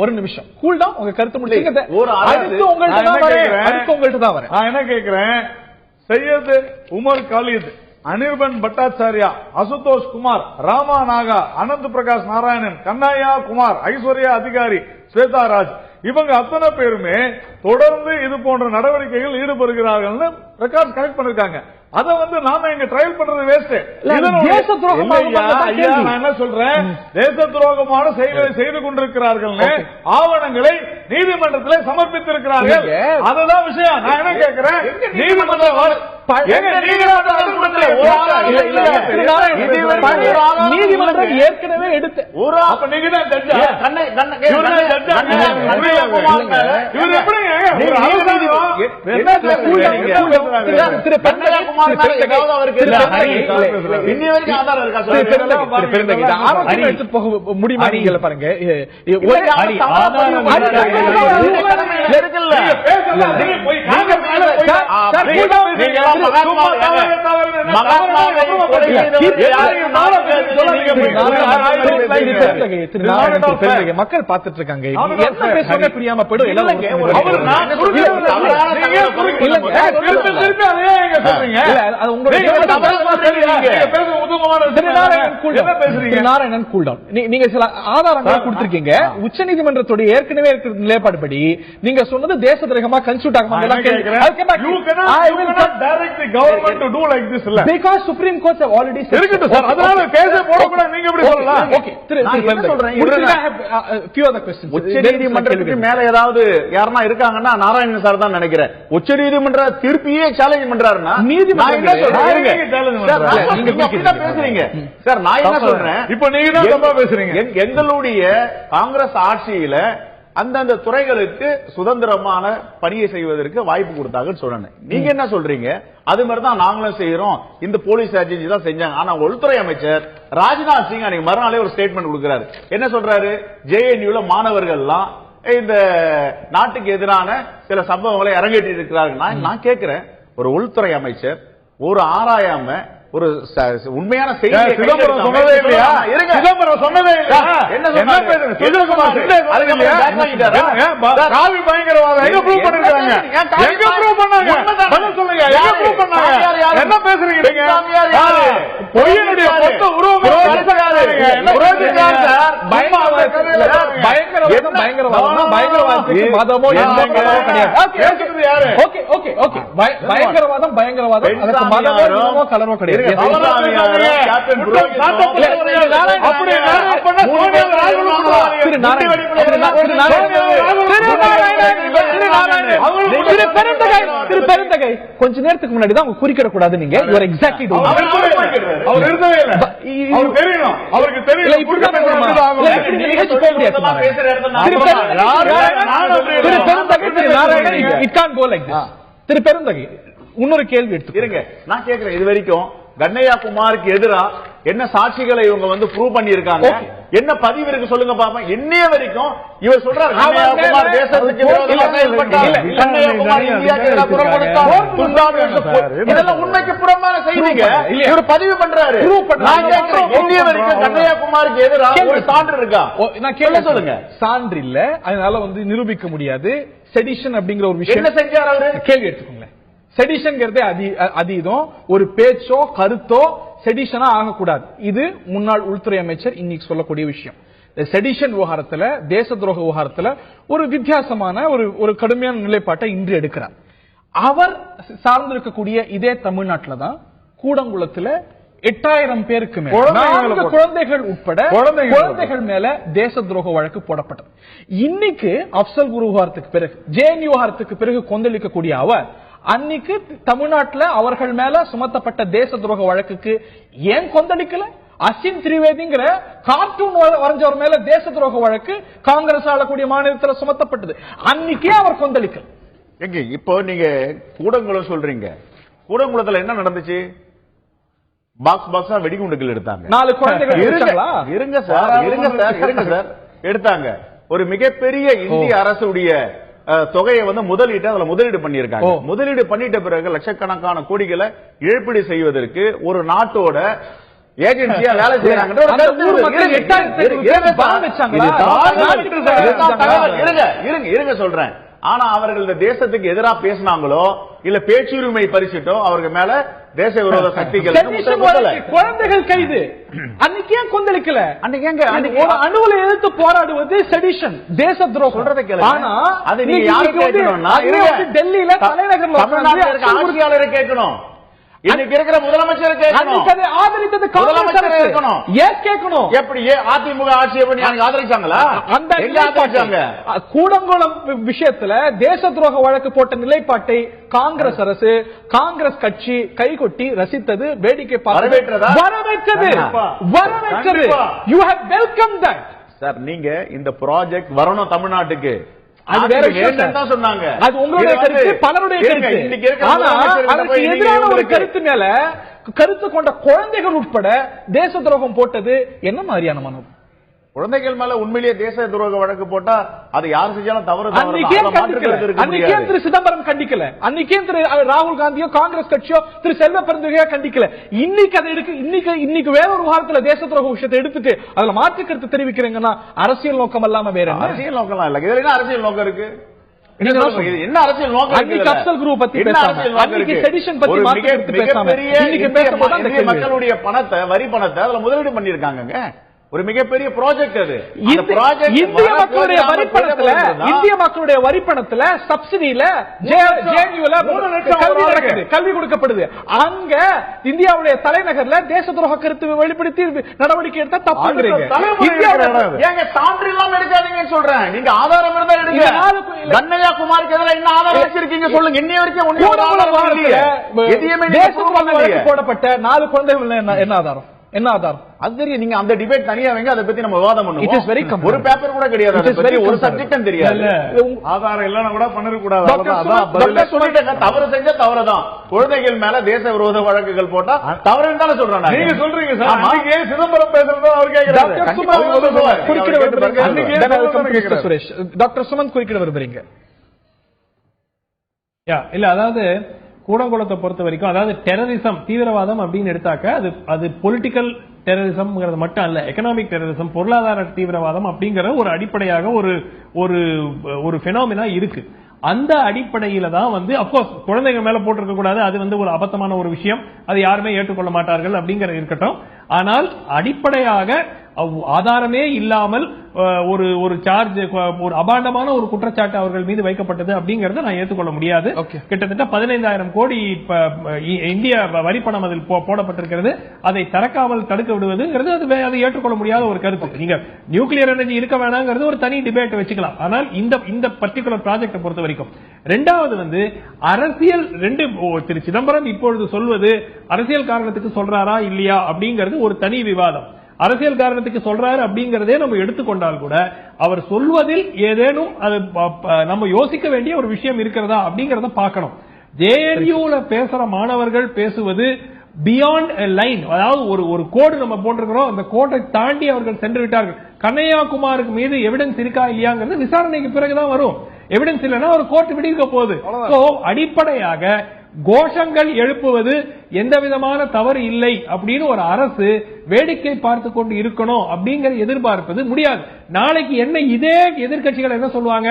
ஒரு நிமிஷம் கூல் டவுன். உங்க கருத்து முடிச்சீங்க. அடுத்து உங்கள்கிட்ட தான் வரேன். நான் என்ன கேட்கிறேன், சையது உமர் காலித், அனிர்பன் பட்டாச்சாரியா, அசுதோஷ் குமார், ராமா நாகா, அனந்த் பிரகாஷ் நாராயணன், கண்ணாயா குமார், ஐஸ்வர்யா அதிகாரி, ஸ்வேதா ராஜ், இவங்க அத்தனை பேருமே தொடர்ந்து இது போன்ற நடவடிக்கைகள் ஈடுபடுகிறார்கள் ரெக்கார்ட் கனெக்ட் பண்ணிருக்காங்க. அதை நாம இங்க ட்ரையல் பண்றது வேஸ்ட். நான் என்ன சொல்றேன், தேச துரோகமான செயல்களை செய்து கொண்டிருக்கிறார்கள். ஆவணங்களை நீதிமன்றத்தில் சமர்ப்பித்திருக்கிறார்கள். அதுதான் விஷயம். நான் என்ன கேட்கிறேன், நீதிமன்றம் ஏற்கனவே எடுத்து மக்கள் பார்த்துட்டு இருக்காங்க. என்ன பேசுவாங்க புரியாம போயிடும். நீங்க சில ஆதாரங்களை கொடுத்திருக்கீங்க. உச்ச நீதிமன்றத்துடைய ஏற்கனவே இருக்கிற நிலைப்பாடுபடி நீங்க சொன்னது தேச துரோகமா கன்ஸ்டியூட் ஆகுமா? Because Supreme Court have already said. அதனால கேஸ் போடக்கூடாது. நீங்க எப்படி சொல்லலாம்? Okay, few other questions. உச்சநீதிமன்றத்துக்கு மேல ஏதாவது யாரனா இருக்காங்கன்னா நாராயணன் சார் தான் நினைக்கிறேன். உச்சநீதிமன்ற தீர்ப்பையே சேலஞ்ச் பண்றாருன்னா நீதிமன்றம் பேசுறீங்க சார். நான் என்ன சொல்றேன், இப்ப நீங்க தான் தப்பா பேசுறீங்க. எங்களுடைய காங்கிரஸ் ஆட்சியில அந்தந்த துறைகளுக்கு சுதந்திரமான பணியை செய்வதற்கு வாய்ப்பு கொடுத்தாங்கன்னு சொல்றேன். நீங்க என்ன சொல்றீங்க, அது மாதிரி தான் நாங்களும் செய்யறோம், இந்த போலீஸ் ஏஜென்சி தான் செஞ்சாங்க. ஆனா உள்துறை அமைச்சர் ராஜ்நாத் சிங் அன்னைக்கு மறுநாளே ஒரு ஸ்டேட்மெண்ட் கொடுக்கிறாரு. என்ன சொல்றாரு, ஜேஎன்யூல மாணவர்கள் எல்லாம் இந்த நாட்டுக்கு எதிரான சில சம்பவங்களை அரங்கேற்றி இருக்கிறார்கள். நான் கேட்கிறேன், ஒரு உள்துறை அமைச்சர் ஒரு ஆராயாம ஒரு உண்மையான செய்தி சிதம்பரம் சொன்னதே இல்லையா? சிதம்பரம் சொன்னதே இல்லையா? என்ன காவி பயங்கரவாதம் எங்க ப்ரூவ் பண்ணிருக்காங்க? எங்க ப்ரூவ் பண்ணாங்க? பதில் சொல்லுங்க. எங்க ப்ரூவ் பண்ணாங்க? என்ன பேசுறீங்க நீங்க? பொய்யனுடைய மொத்த உருவம் பயங்கரவாதம் மதமோ பயங்கரவாதம் மதமோ கலரோ கிடையாது. கொஞ்ச நேரத்துக்கு முன்னாடி தான் குறுக்கிட கூடாது. நீங்க திரு பெருந்தகை இன்னொரு கேள்வி எடுத்து நான் கேட்கிறேன். இது வரைக்கும் கண்ணையா குமாருக்கு எதிரா என்ன சாட்சிகளை இவங்க ப்ரூவ் பண்ணி இருக்காங்க, என்ன பதிவு இருக்கு சொல்லுங்க பாப்பா. இன்னைய வரைக்கும் இவர் சொல்றாரு கண்ணையா குமார் தேசத்துக்கு இதெல்லாம் உண்மைக்கு புறம்பான செய்திங்க. இவர் பதிவு பண்றாரு. இன்னைய வரைக்கும் கண்ணையா குமாருக்கு எதிரா ஒரு சான்று இருக்கா? நான் கேள்வி சொல்லுங்க. சான்று இல்ல, அதனால நிரூபிக்க முடியாது. செடிஷன் அப்படிங்கிற ஒரு விஷயம் என்ன செஞ்சார் அவரு? கேள்வி எடுத்துக்கோங்களேன். செடிஷன்ங்கிறதே அதீதம். ஒரு பேச்சோ கருத்தோ செடிஷனா ஆகக்கூடாது. இது முன்னாள் உள்துறை அமைச்சர் இன்னைக்கு சொல்லக்கூடிய விஷயம். செடிஷன் விவகாரத்துல, தேச துரோக விவகாரத்துல ஒரு வித்தியாசமான ஒரு கடுமையான நிலைப்பாட்டை இன்று எடுக்கிறார். அவர் சார்ந்திருக்கக்கூடிய இதே தமிழ்நாட்டில தான் கூடங்குளத்துல 8000 பேருக்கு மேல குழந்தைகள் உட்பட குழந்தைகள் மேல தேச துரோக வழக்கு போடப்பட்டது. இன்னைக்கு அப்சல் குரு விவகாரத்துக்கு பிறகு, ஜேஎன்யூ விவகாரத்துக்கு பிறகு கொந்தளிக்கக்கூடிய அவர் அன்னைக்கு தமிழ்நாட்டுல அவர்கள் மேல சுமத்தப்பட்ட தேச துரோக வழக்குக்கு ஏன் கொந்தளிக்கல? அசின் திரிவேதிங்கிற கார்ட்டூன் வரைஞ்சவர் மேல தேச துரோக வழக்கு காங்கிரஸ் ஆளக்கூடிய மாநிலத்தில் சுமத்தப்பட்டது. அன்னைக்கே அவர் கொந்தளிக்கல. எங்க இப்போ நீங்க கூடங்குளம் சொல்றீங்க, கூடங்குளத்துல என்ன நடந்துச்சு? பாக்ஸா வெடிகுண்டுகள் எடுத்தாங்க. 4 குழந்தைகள் இருங்க சார் எடுத்தாங்க. ஒரு மிகப்பெரிய இந்திய அரசுடைய தொகையை முதலீட்டு அதுல முதலீடு பண்ணிருக்காங்க. முதலீடு பண்ணிட்ட பிறகு லட்சக்கணக்கான கோடிகளை இழப்பீடு செய்வதற்கு ஒரு நாட்டோட ஏஜென்சியா வேலை செய்யறாங்க. இருங்க சொல்றேன். ஆனா அவர்கள் இந்த தேசத்துக்கு எதிராக பேசினாங்களோ இல்ல பேச்சுரிமை பறிச்சுட்டோ அவர்கள் மேல தேச விரோத சக்திகள் குழந்தைகள் கைது. அன்னைக்கு ஏன் கொந்தளிக்கல? அன்னைக்கு அணுவலை எதிர்த்து போராடுவது செடிஷன், தேச துரோகம் சொல்றதை கேளு. ஆனா அது நீங்க யாரு கேட்கணும்னா டெல்லியில தலைநகர் ஆட்சியாளரை கேட்கணும். இன்னைக்கு இருக்கிற முதலமைச்சர் கேட்கணும். ஆதரித்தது முதலமைச்சர் கேட்கணும். ஏன் கேட்கணும்? எப்படி அதிமுக ஆட்சியை பண்ணி ஆதரிச்சாங்களா? அந்த கூடங்குளம் விஷயத்துல தேச துரோக வழக்கு போட்ட நிலைப்பாட்டை காங்கிரஸ் அரசு, காங்கிரஸ் கட்சி கைகொட்டி ரசித்தது, வேடிக்கை வரவேற்றது. You have welcome that. Sir நீங்க இந்த ப்ராஜெக்ட் வரணும் தமிழ்நாட்டுக்கு, அது வேற விஷயம் தான் சொன்னாங்க. அது உங்களுடைய கருத்து, பலருடைய கருத்து. ஆனா அதற்கு எதிரான ஒரு கருத்து மேல கருத்து கொண்ட குழந்தைகள் உட்பட தேச துரோகம் போட்டது என்ன மாதிரியான மனம்? குழந்தைகள் மேல உண்மையிலேயே தேச துரோக வழக்கு போட்டா அது யார் செஞ்சாலும் தவறு. அன்னைக்கே திரு சிதம்பரம் கண்டிக்கல, அன்னைக்கே திரு ராகுல் காந்தியோ காங்கிரஸ் கட்சியோ திரு செல்வ பெருந்தகையோ கண்டிக்கல. இன்னைக்கு அதை இன்னைக்கு வேற ஒரு வாரத்துல தேச துரோக விஷயத்தை எடுத்துட்டு அதுல மாற்று கருத்து தெரிவிக்கிறீங்கன்னா அரசியல் நோக்கம் இல்லாம வேற அரசியல் நோக்கம் இல்ல. இதுல என்ன அரசியல் நோக்கம் இருக்கு? என்ன அரசியல் நோக்கம்? அப்சல் குரூப் பத்தி மக்களுடைய பணத்தை, வரி பணத்தை அதுல முதலீடு பண்ணிருக்காங்க. ஒரு மிகப்பெரிய ப்ராஜெக்ட் அது. இந்திய மக்களுடைய வரிப்பணத்துல சப்சிடியில கல்வி கொடுக்கப்படுது. அங்க இந்தியாவுடைய தலைநகர்ல தேச துரோக கருத்து வெளிப்படுத்தி நடவடிக்கை எடுத்தா தப்புங்கிறீங்க. சான்று இல்லாம எடுக்காதீங்கன்னு சொல்றேன். நீங்க ஆதாரம் இருந்தா எடுங்க. கண்ணையாகுமாருக்கு எதிராக என்ன ஆதாரம் வச்சிருக்கீங்க சொல்லுங்க. இன்னைய வரைக்கும் போடப்பட்ட 4 குழந்தைகள் என்ன ஆதாரம்? என்ன ஆதாரம்? அது தெரியும். நீங்க அந்த டிபேட் தனியா வைங்க, அதை பத்தி நம்ம விவாதம் பண்ணுவோம். ஒரு பேப்பர் கூட கிடையாது, ஒரு சப்ஜெக்ட் தெரியாது. ஆதாரம் இல்லன்னா கூட பண்ண கூடாது. தவறு செஞ்சா தவறுதான். குழந்தைகள் மேல தேச விரோத வழக்குகள் போட்டா தவறு இருந்தாலும் சொல்றாங்க. நீங்க சொல்றீங்க சார், சிதம்பரம் பேசுறது அவர் கேட்கிறார். சுரேஷ், டாக்டர் சுமந்த் குறுக்கிட விரும்புறீங்க? இல்ல, அதாவது கூடங்குளத்தை பொறுத்த வரைக்கும், அதாவது டெரரிசம், தீவிரவாதம் அப்படின்னு எடுத்தாக்க அது பொலிட்டிக்கல் டெரரிசம் மட்டும் அல்ல, எக்கனாமிக் டெரரிசம், பொருளாதார தீவிரவாதம் அப்படிங்கிற ஒரு அடிப்படையாக ஒரு பெனோமினா இருக்கு. அந்த அடிப்படையில தான் அப்கோர்ஸ் குழந்தைங்க மேல போட்டிருக்க கூடாது, அது ஒரு அபத்தமான ஒரு விஷயம், அது யாருமே ஏற்றுக்கொள்ள மாட்டார்கள் அப்படிங்கிற இருக்கட்டும். ஆனால் அடிப்படையாக ஆதாரமே இல்லாமல் ஒரு சார்ஜ், ஒரு அபாண்டமான ஒரு குற்றச்சாட்டு அவர்கள் மீது வைக்கப்பட்டது அப்படிங்கறத நான் ஏற்றுக்கொள்ள முடியாது. கிட்டத்தட்ட 15,000 கோடி இந்திய வரிப்பணம் அதில் போடப்பட்டிருக்கிறது. அதை திறக்காமல் தடுக்க விடுவதுங்கிறது அதை ஏற்றுக்கொள்ள முடியாத ஒரு கருத்து. நீங்க நியூக்ளியர் எனர்ஜி இருக்க வேணாங்கிறது ஒரு தனி டிபேட் வச்சுக்கலாம். ஆனால் இந்த பர்டிகுலர் ப்ராஜெக்ட் பொறுத்த வரைக்கும் ரெண்டாவது அரசியல் திரு சிதம்பரம் இப்பொழுது சொல்வது அரசியல் காரணத்துக்கு சொல்றாரா இல்லையா அப்படிங்கிறது ஒரு தனி விவாதம். அரசியல் காரணத்துக்கு சொல்றாரு அப்படிங்கறதே நம்ம எடுத்துக்கொண்டால் கூட அவர் சொல்வதில் ஏதேனும் நம்ம யோசிக்க வேண்டிய ஒரு விஷயம் இருக்கிறதா அப்படிங்கறத பார்க்கணும். ஜேஎன்யூல பேசுற மாணவர்கள் பேசுவது பியாண்ட் லைன், அதாவது ஒரு கோடு நம்ம போட்டிருக்கிறோம், அந்த கோட்டை தாண்டி அவர்கள் சென்று விட்டார்கள். கண்ணையாகுமாருக்கு மீது எவிடன்ஸ் இருக்கா இல்லையாங்கிறது விசாரணைக்கு பிறகுதான் வரும். எவிடன்ஸ் இல்லைன்னா ஒரு கோர்ட் விடுவிக்க போகுது. அடிப்படையாக கோஷங்கள் எழுப்புவது எந்த விதமான தவறு இல்லை அப்படின்னு ஒரு அரசு வேடிக்கை பார்த்து கொண்டு இருக்கணும் அப்படிங்கிற எதிர்பார்ப்பது முடியாது. நாளைக்கு என்ன இதே எதிர்கட்சிகள் என்ன சொல்லுவாங்க,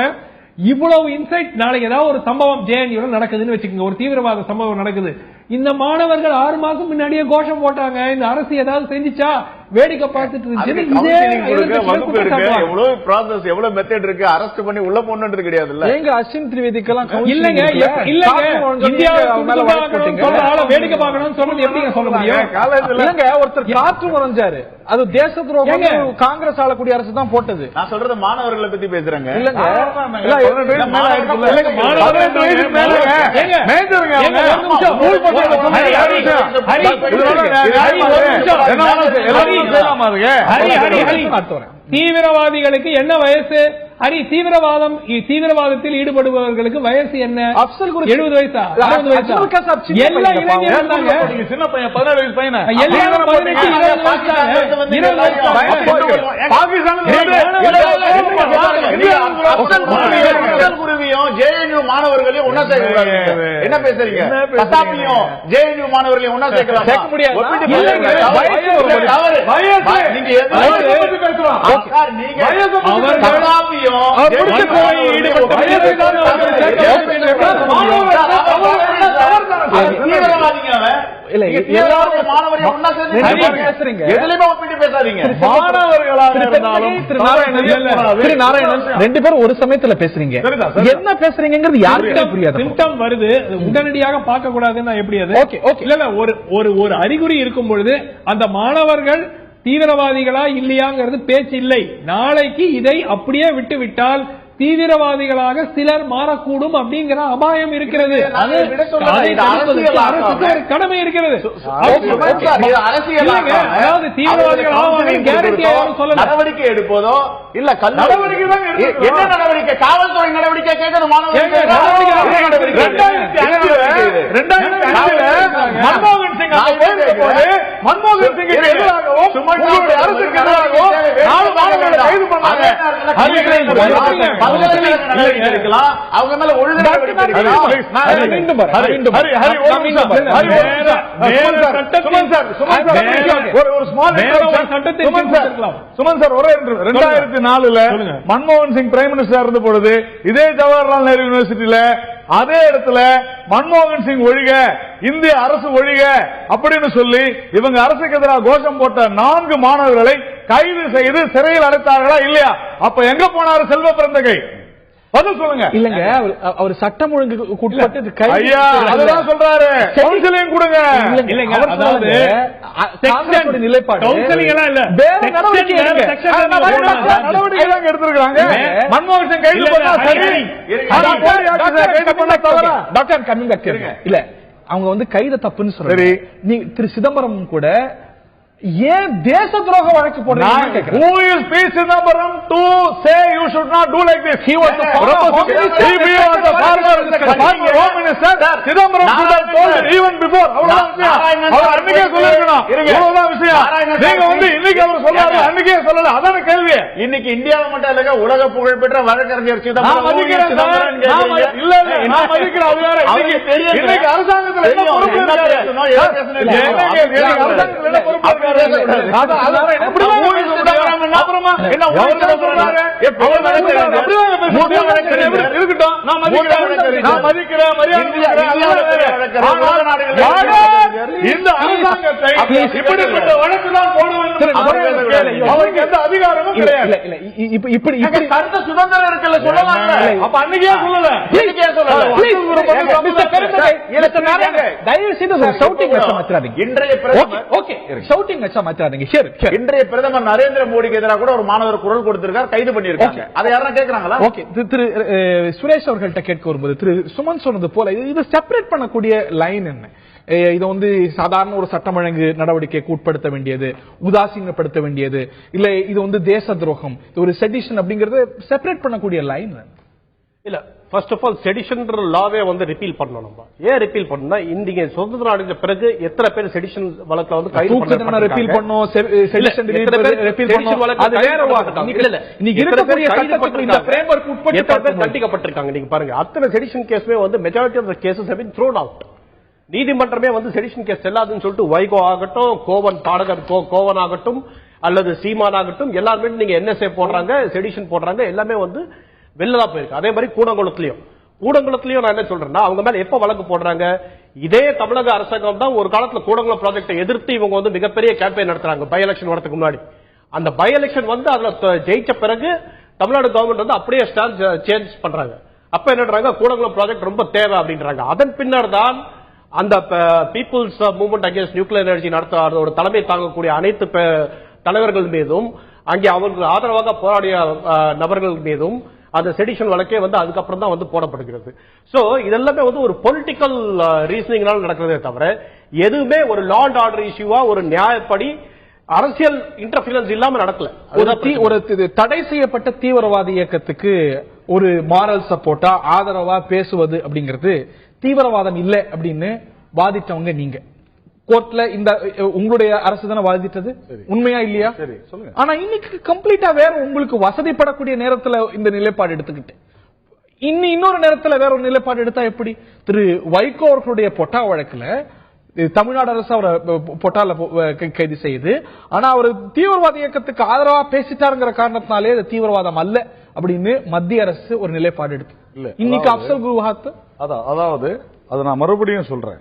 இவ்வளவு இன்சைட் நாளைக்கு ஏதாவது ஒரு சம்பவம் ஜேஎன்யூல நடக்குதுன்னு வச்சுக்கோங்க, ஒரு தீவிரவாத சம்பவம் நடக்குது, இந்த மாணவர்கள் 6 மாசம் முன்னாடியே கோஷம் போட்டாங்க, இந்த அரசு ஏதாவது செஞ்சுச்சா, வேடிக்கை பார்த்துட்டு எவ்வளவு ப்ராசஸ் எவ்வளவு மெத்தட் இருக்கு, அரெஸ்ட் பண்ணி உள்ள போனது கிடையாது. எங்க அஸ்வின் திரிவேதிக்கெல்லாம் இல்லங்க வேடிக்கை பார்க்கணும்னு சொன்னது எப்படிங்க சொல்ல முடியும்? ஒருத்தர் காற்று வரைஞ்சாரு, அது தேச துரோகம் காங்கிரஸ் ஆளக்கூடிய அரசு தான் போட்டது. நான் சொல்றது மாணவர்களை பத்தி பேசுறேங்க. இல்லங்க தீவிரவாதிகளுக்கு என்ன வயசு? ஹரி, தீவிரவாதத்தில் ஈடுபடுபவர்களுக்கு வயசு என்ன? 70 வயசா 60 வயசா? எல்லா இளைஞர்கள் சின்ன பையன் 17 வயசு பையன் எல்லாரும் 18 20 குருவியும் ஜேஎன்யூ மாணவர்களையும் ஒன்னா சேர்க்க என்ன பேசுறீங்க? கசாப்பியும் ஜேஎன்யூ மாணவர்களையும் ஒன்னா சேர்க்க முடியாது. ரெண்டு பேரும் ஒரு சமயத்துல பேசுறீங்க, என்ன பேசுறீங்கிறது யாருக்கே புரியாது. சிம்டம் வருது, உடனடியாக பார்க்க கூடாதுன்னா எப்படி அது? இல்ல ஒரு அறிகுறி இருக்கும் பொழுது அந்த மாணவர்கள் தீவிரவாதிகளா இல்லையாங்கிறது பேச்சு இல்லை. நாளைக்கு இதை அப்படியே விட்டுவிட்டால் தீவிரவாதிகளாக சிலர் மாறக்கூடும் அப்படிங்கிற அபாயம் இருக்கிறது. கடமை இருக்கிறது. அதாவது தீவிரவாதிகள் நடவடிக்கை எடுப்பதோ இல்ல என்ன நடவடிக்கை? காவல்துறை நடவடிக்கை கேட்கணும். மன்மோகன் சிங் மன்மோகன் சிங் அரசுக்கு எதிராகவும் கைது பண்ணாங்க. அவங்க மேல சுமன் சார், 2004 மன்மோகன் சிங் பிரைம் மினிஸ்டர் இருந்த பொழுது இதே ஜவஹர்லால் நேரு யூனிவர்சிட்டியில அதே இடத்துல மன்மோகன் சிங் ஒழிக, இந்திய அரசு ஒழிக அப்படின்னு சொல்லி இவங்க அரசுக்கு எதிராக கோஷம் போட்ட 4 மாணவர்களை கைது செய்து சிறையில் அடைத்தார்களா இல்லையா? அப்ப எங்க போனாரு செல்வ பிறந்தகை? பதில் சொல்லுங்க. இல்லங்க, அவர் சட்டம் ஒழுங்கு உட்பட்டு ஐயா அதுதான் சொல்றாரு. கவுன்சிலிங் கொடுங்க. இல்லங்க, அதாவது காங்கிரஸோட நிலைப்பாடு கவுன்சிலிங் எல்லாம் இல்ல, வேற நடவடிக்கை எடுத்திருக்காங்க. மன்மோகன் சிங் கைது பண்ணா சரி, கைது பண்ணா தவறா? டாக்டர் கம்மிங் பேக் இல்ல, அவங்க வந்து கைது தப்புன்னு சொல்றாரு. நீ திரு சிதம்பரம் கூட ஏன் தேச துரோக வழக்கு போடுறீங்க? Who is P. Chidambaram to say you should not do like this? He was the former Home Minister. Chidambaram should have told even before. அவர் அன்னைக்கே சொல்லிருக்கணும். இவ்வளவுதான் விஷயம். நீங்க வந்து இன்னைக்கு அவர் சொல்லாரு, அன்னைக்கே சொல்லல. அதான கேள்வி. இன்னைக்கு இந்தியாவில் மட்டும் இல்ல, உலக புகழ் பெற்ற வழக்கறிஞர் சிதம்பரம் இல்ல நான் மதிக்கிறேன். அது வேற. இன்னைக்கு அரசாங்கத்தில் என்ன பொறுப்பு இருக்கு? இந்த அரசாங்கத்தை இப்படிப்பட்ட வழக்கு தான் போட வேண்டும். அவருக்கு எந்த அதிகாரமும் கிடையாது. இப்படி கருத்து சுதந்திரம் இருக்குல்ல, சொல்லலாம். அப்ப அன்னைக்கே சொல்லல, தயவு செய்து ஷவுட்டிங் வச்ச மாத்திராதீங்க. இன்றைய பிரதமர் நரேந்திர மோடிக்கு எதிராக கூட ஒரு மாணவர் குரல் கொடுத்திருக்கார், கைது பண்ணிருக்காங்க. அதை யாரும் கேட்கறாங்களா? திரு சுரேஷ் அவர்கள்ட்ட கேட்க வரும்போது திரு சுமன் சொன்னது போல இது செப்பரேட் பண்ணக்கூடிய லைன் என்ன? இதை வந்து சாதாரண ஒரு சட்டம் ஒழுங்கு நடவடிக்கைக்கு உட்படுத்த வேண்டியது, உதாசீனப்படுத்த வேண்டியது, இல்ல இது வந்து தேச துரோகம், ஒரு செடிஷன் அப்படிங்கறது செப்பரேட் பண்ணக்கூடிய லைன் இல்ல. ஃபர்ஸ்ட் ஆஃப் ஆல் செடிஷன் லாவே வந்து ரிப்பீல் பண்ணணும். நம்ம ஏன் ரிப்பீல் பண்ணா, இந்திய சுதந்திரம் அடைஞ்ச பிறகு எத்தனை பேர் செடிஷன் வழக்குல வந்து கைது பண்ணப்பட்டாங்க? ரிப்பீல் பண்ணோம், செடிஷன் ரிப்பீல் பண்ணோம். அது வேற வாதம். இல்ல நீங்க இருக்கக்கூடிய சட்டத்துக்கு இந்த ஃப்ரேம்வொர்க் உட்பட்டு தண்டிக்கப்பட்டிருக்காங்க. நீங்க பாருங்க, அத்தனை செடிஷன் கேஸ்மே வந்து majority of the cases have been thrown out. நீதிமன்றமே வந்து செடிஷன் கேஸ் செல்லாதுன்னு சொல்லிட்டு வைகோ ஆகட்டும், கோவன் பாடகர் கோவன் ஆகட்டும், அல்லது சீமான் ஆகட்டும், எல்லாருமே நீங்க என்எஸ்ஏ போடுறாங்க, செடிஷன் போடுறாங்க, எல்லாமே வந்து வெளிலதான் போயிருக்கு. அதே மாதிரி கூடங்குளத்திலையும் கூடங்குளத்திலயும் நான் என்ன சொல்றேன்னா அவங்க மேல எப்ப வழக்கு போடுறாங்க, இதே தமிழக அரசாங்கம் தான் ஒரு காலத்துல கூடங்குளம் ப்ராஜெக்டை எதிர்த்து இவங்க வந்து மிகப்பெரிய கேம்பெயின் நடத்துறாங்க பை எலெக்ஷன் வரதுக்கு முன்னாடி. அந்த பை எலெக்ஷன் வந்து அதுல ஜெயிச்ச பிறகு தமிழ்நாடு கவர்மெண்ட் வந்து அப்படியே ஸ்டாண்ட் சேஞ்ச் பண்றாங்க. அப்ப என்னன்றாங்க, கூடங்குளம் ப்ராஜெக்ட் ரொம்ப தேவை அப்படின்றாங்க. அதன் பின்னர் தான் அந்த people's movement against nuclear energy நடத்த அதோட தலைமை தாங்கக்கூடிய அனைத்து தலைவர்கள் மீதும் அங்கே அவர்களுக்கு ஆதரவாக போராடிய நபர்கள் மீதும் அந்த செடிஷன் வழக்கே வந்து அதுக்கப்புறம் தான் வந்து போடப்படுகிறது. சோ இதெல்லாமே வந்து ஒரு பொலிட்டிக்கல் ரீசனிங்னால நடக்கிறதே தவிர எதுவுமே ஒரு லா அண்ட் ஆர்டர் இஷ்யூவா ஒரு நியாயப்படி அரசியல் இன்டர்ஃபியரன்ஸ் இல்லாம நடக்கல. ஒரு தடை செய்யப்பட்ட தீவிரவாத இயக்கத்துக்கு ஒரு மாரல் சப்போர்ட்டா ஆதரவா பேசுவது அப்படிங்கிறது தீவிரவாதம் இல்லை அப்படின்னு வாதிட்டவங்க நீங்க கோர்ட்ல. இந்த உங்களுடைய அரசு தானே வாதிட்டது, உண்மையா இல்லையா? ஆனா இன்னைக்கு கம்ப்ளீட்டா வேற உங்களுக்கு வசதிப்படக்கூடிய நேரத்துல இந்த நிலைப்பாடு எடுத்துக்கிட்டு இன்னொரு நேரத்துல வேற ஒரு நிலைப்பாடு எடுத்தா எப்படி? திரு வைகோ அவர்களுடைய பொட்டா வழக்குல தமிழ்நாடு அரசு அவரை பொட்டால கைது செய்யுது. ஆனா அவர் தீவிரவாத இயக்கத்துக்கு ஆதரவா பேசிட்டாருங்கிற காரணத்தினாலே அது தீவிரவாதம் அல்ல அப்படின்னு மத்திய அரசு ஒரு நிலைப்பாடு எடுத்து இல்ல. இன்னைக்கு அப்சல் குருஹாத் அதாவது அதை நான் மறுபடியும் சொல்றேன்,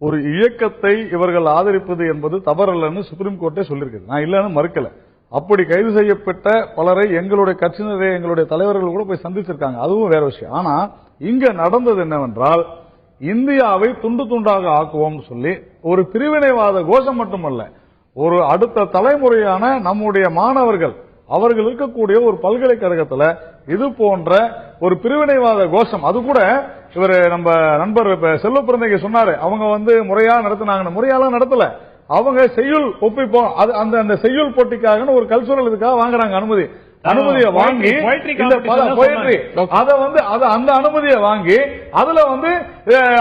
ஒரு இயக்கத்தை இவர்கள் ஆதரிப்பது என்பது தவறல்லன்னு சுப்ரீம் கோர்ட்டே சொல்லிருக்கு. நான் இல்லன்னு மறுக்கல. அப்படி கைது செய்யப்பட்ட பலரை எங்களுடைய கட்சியினரே எங்களுடைய தலைவர்கள் கூட போய் சந்திச்சிருக்காங்க, அதுவும் வேற விஷயம். ஆனா இங்க நடந்தது என்னவென்றால், இந்தியாவை துண்டு துண்டாக ஆக்குவோம் சொல்லி ஒரு பிரிவினைவாத கோஷம் மட்டுமல்ல, ஒரு அடுத்த தலைமுறையான நம்முடைய மாணவர்கள் அவர்கள் இருக்கக்கூடிய ஒரு பல்கலைக்கழகத்துல இது போன்ற ஒரு பிரிவினைவாத கோஷம், அது கூட இவர் நம்ம நண்பர் செல்வ பிறந்தகை சொன்னாரு, அவங்க வந்து முறையா நடத்தினாங்க. முறையாலாம் நடத்தல, அவங்க செய்யுள் ஒப்பிப்போம் அந்த செய்யுள் போட்டிக்காக ஒரு கல்ச்சுரல் இதுக்காக வாங்குறாங்க அனுமதியை வாங்கி அந்த அனுமதியை வாங்கி அதுல வந்து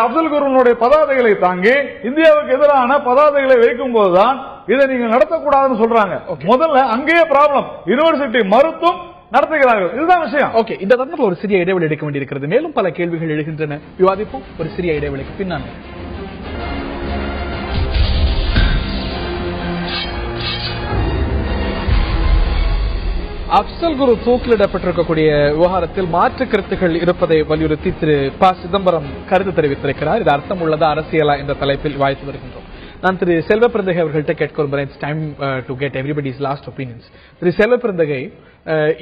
அப்துல் குருனுடைய பதாதைகளை தாங்கி இந்தியாவுக்கு எதிரான பதாதைகளை வைக்கும் போதுதான் இதை நீங்க நடத்தக்கூடாதுன்னு சொல்றாங்க. முதல்ல அங்கேயே ப்ராப்ளம், யூனிவர்சிட்டி மறுத்தும் நடத்துகிறார்கள். இதுதான் விஷயம். ஓகே, இந்த தருணத்தில் ஒரு சிறிய இடைவெளி எடுக்க வேண்டியிருக்கிறது. மேலும் பல கேள்விகள் எழுகின்றன, விவாதிப்போம். ஒரு சிறிய இடைவெளிக்கு பின்னாடி அப்சல் குரு தூக்கிலிடப்பட்டிருக்கக்கூடிய விவகாரத்தில் மாற்று கருத்துக்கள் இருப்பதை வலியுறுத்தி திரு ப. சிதம்பரம் கருத்து தெரிவித்திருக்கிறார். இது அர்த்தம் உள்ளதா அரசியலா என்ற தலைப்பில் வாய்த்து வருகின்றோம். நான் திரு செல்வ பிறந்தகை அவர்கள்ட்ட கேட்க விரும்புகிறேன். It's time to get everybody's last opinions. Thiru Selvaperunthagai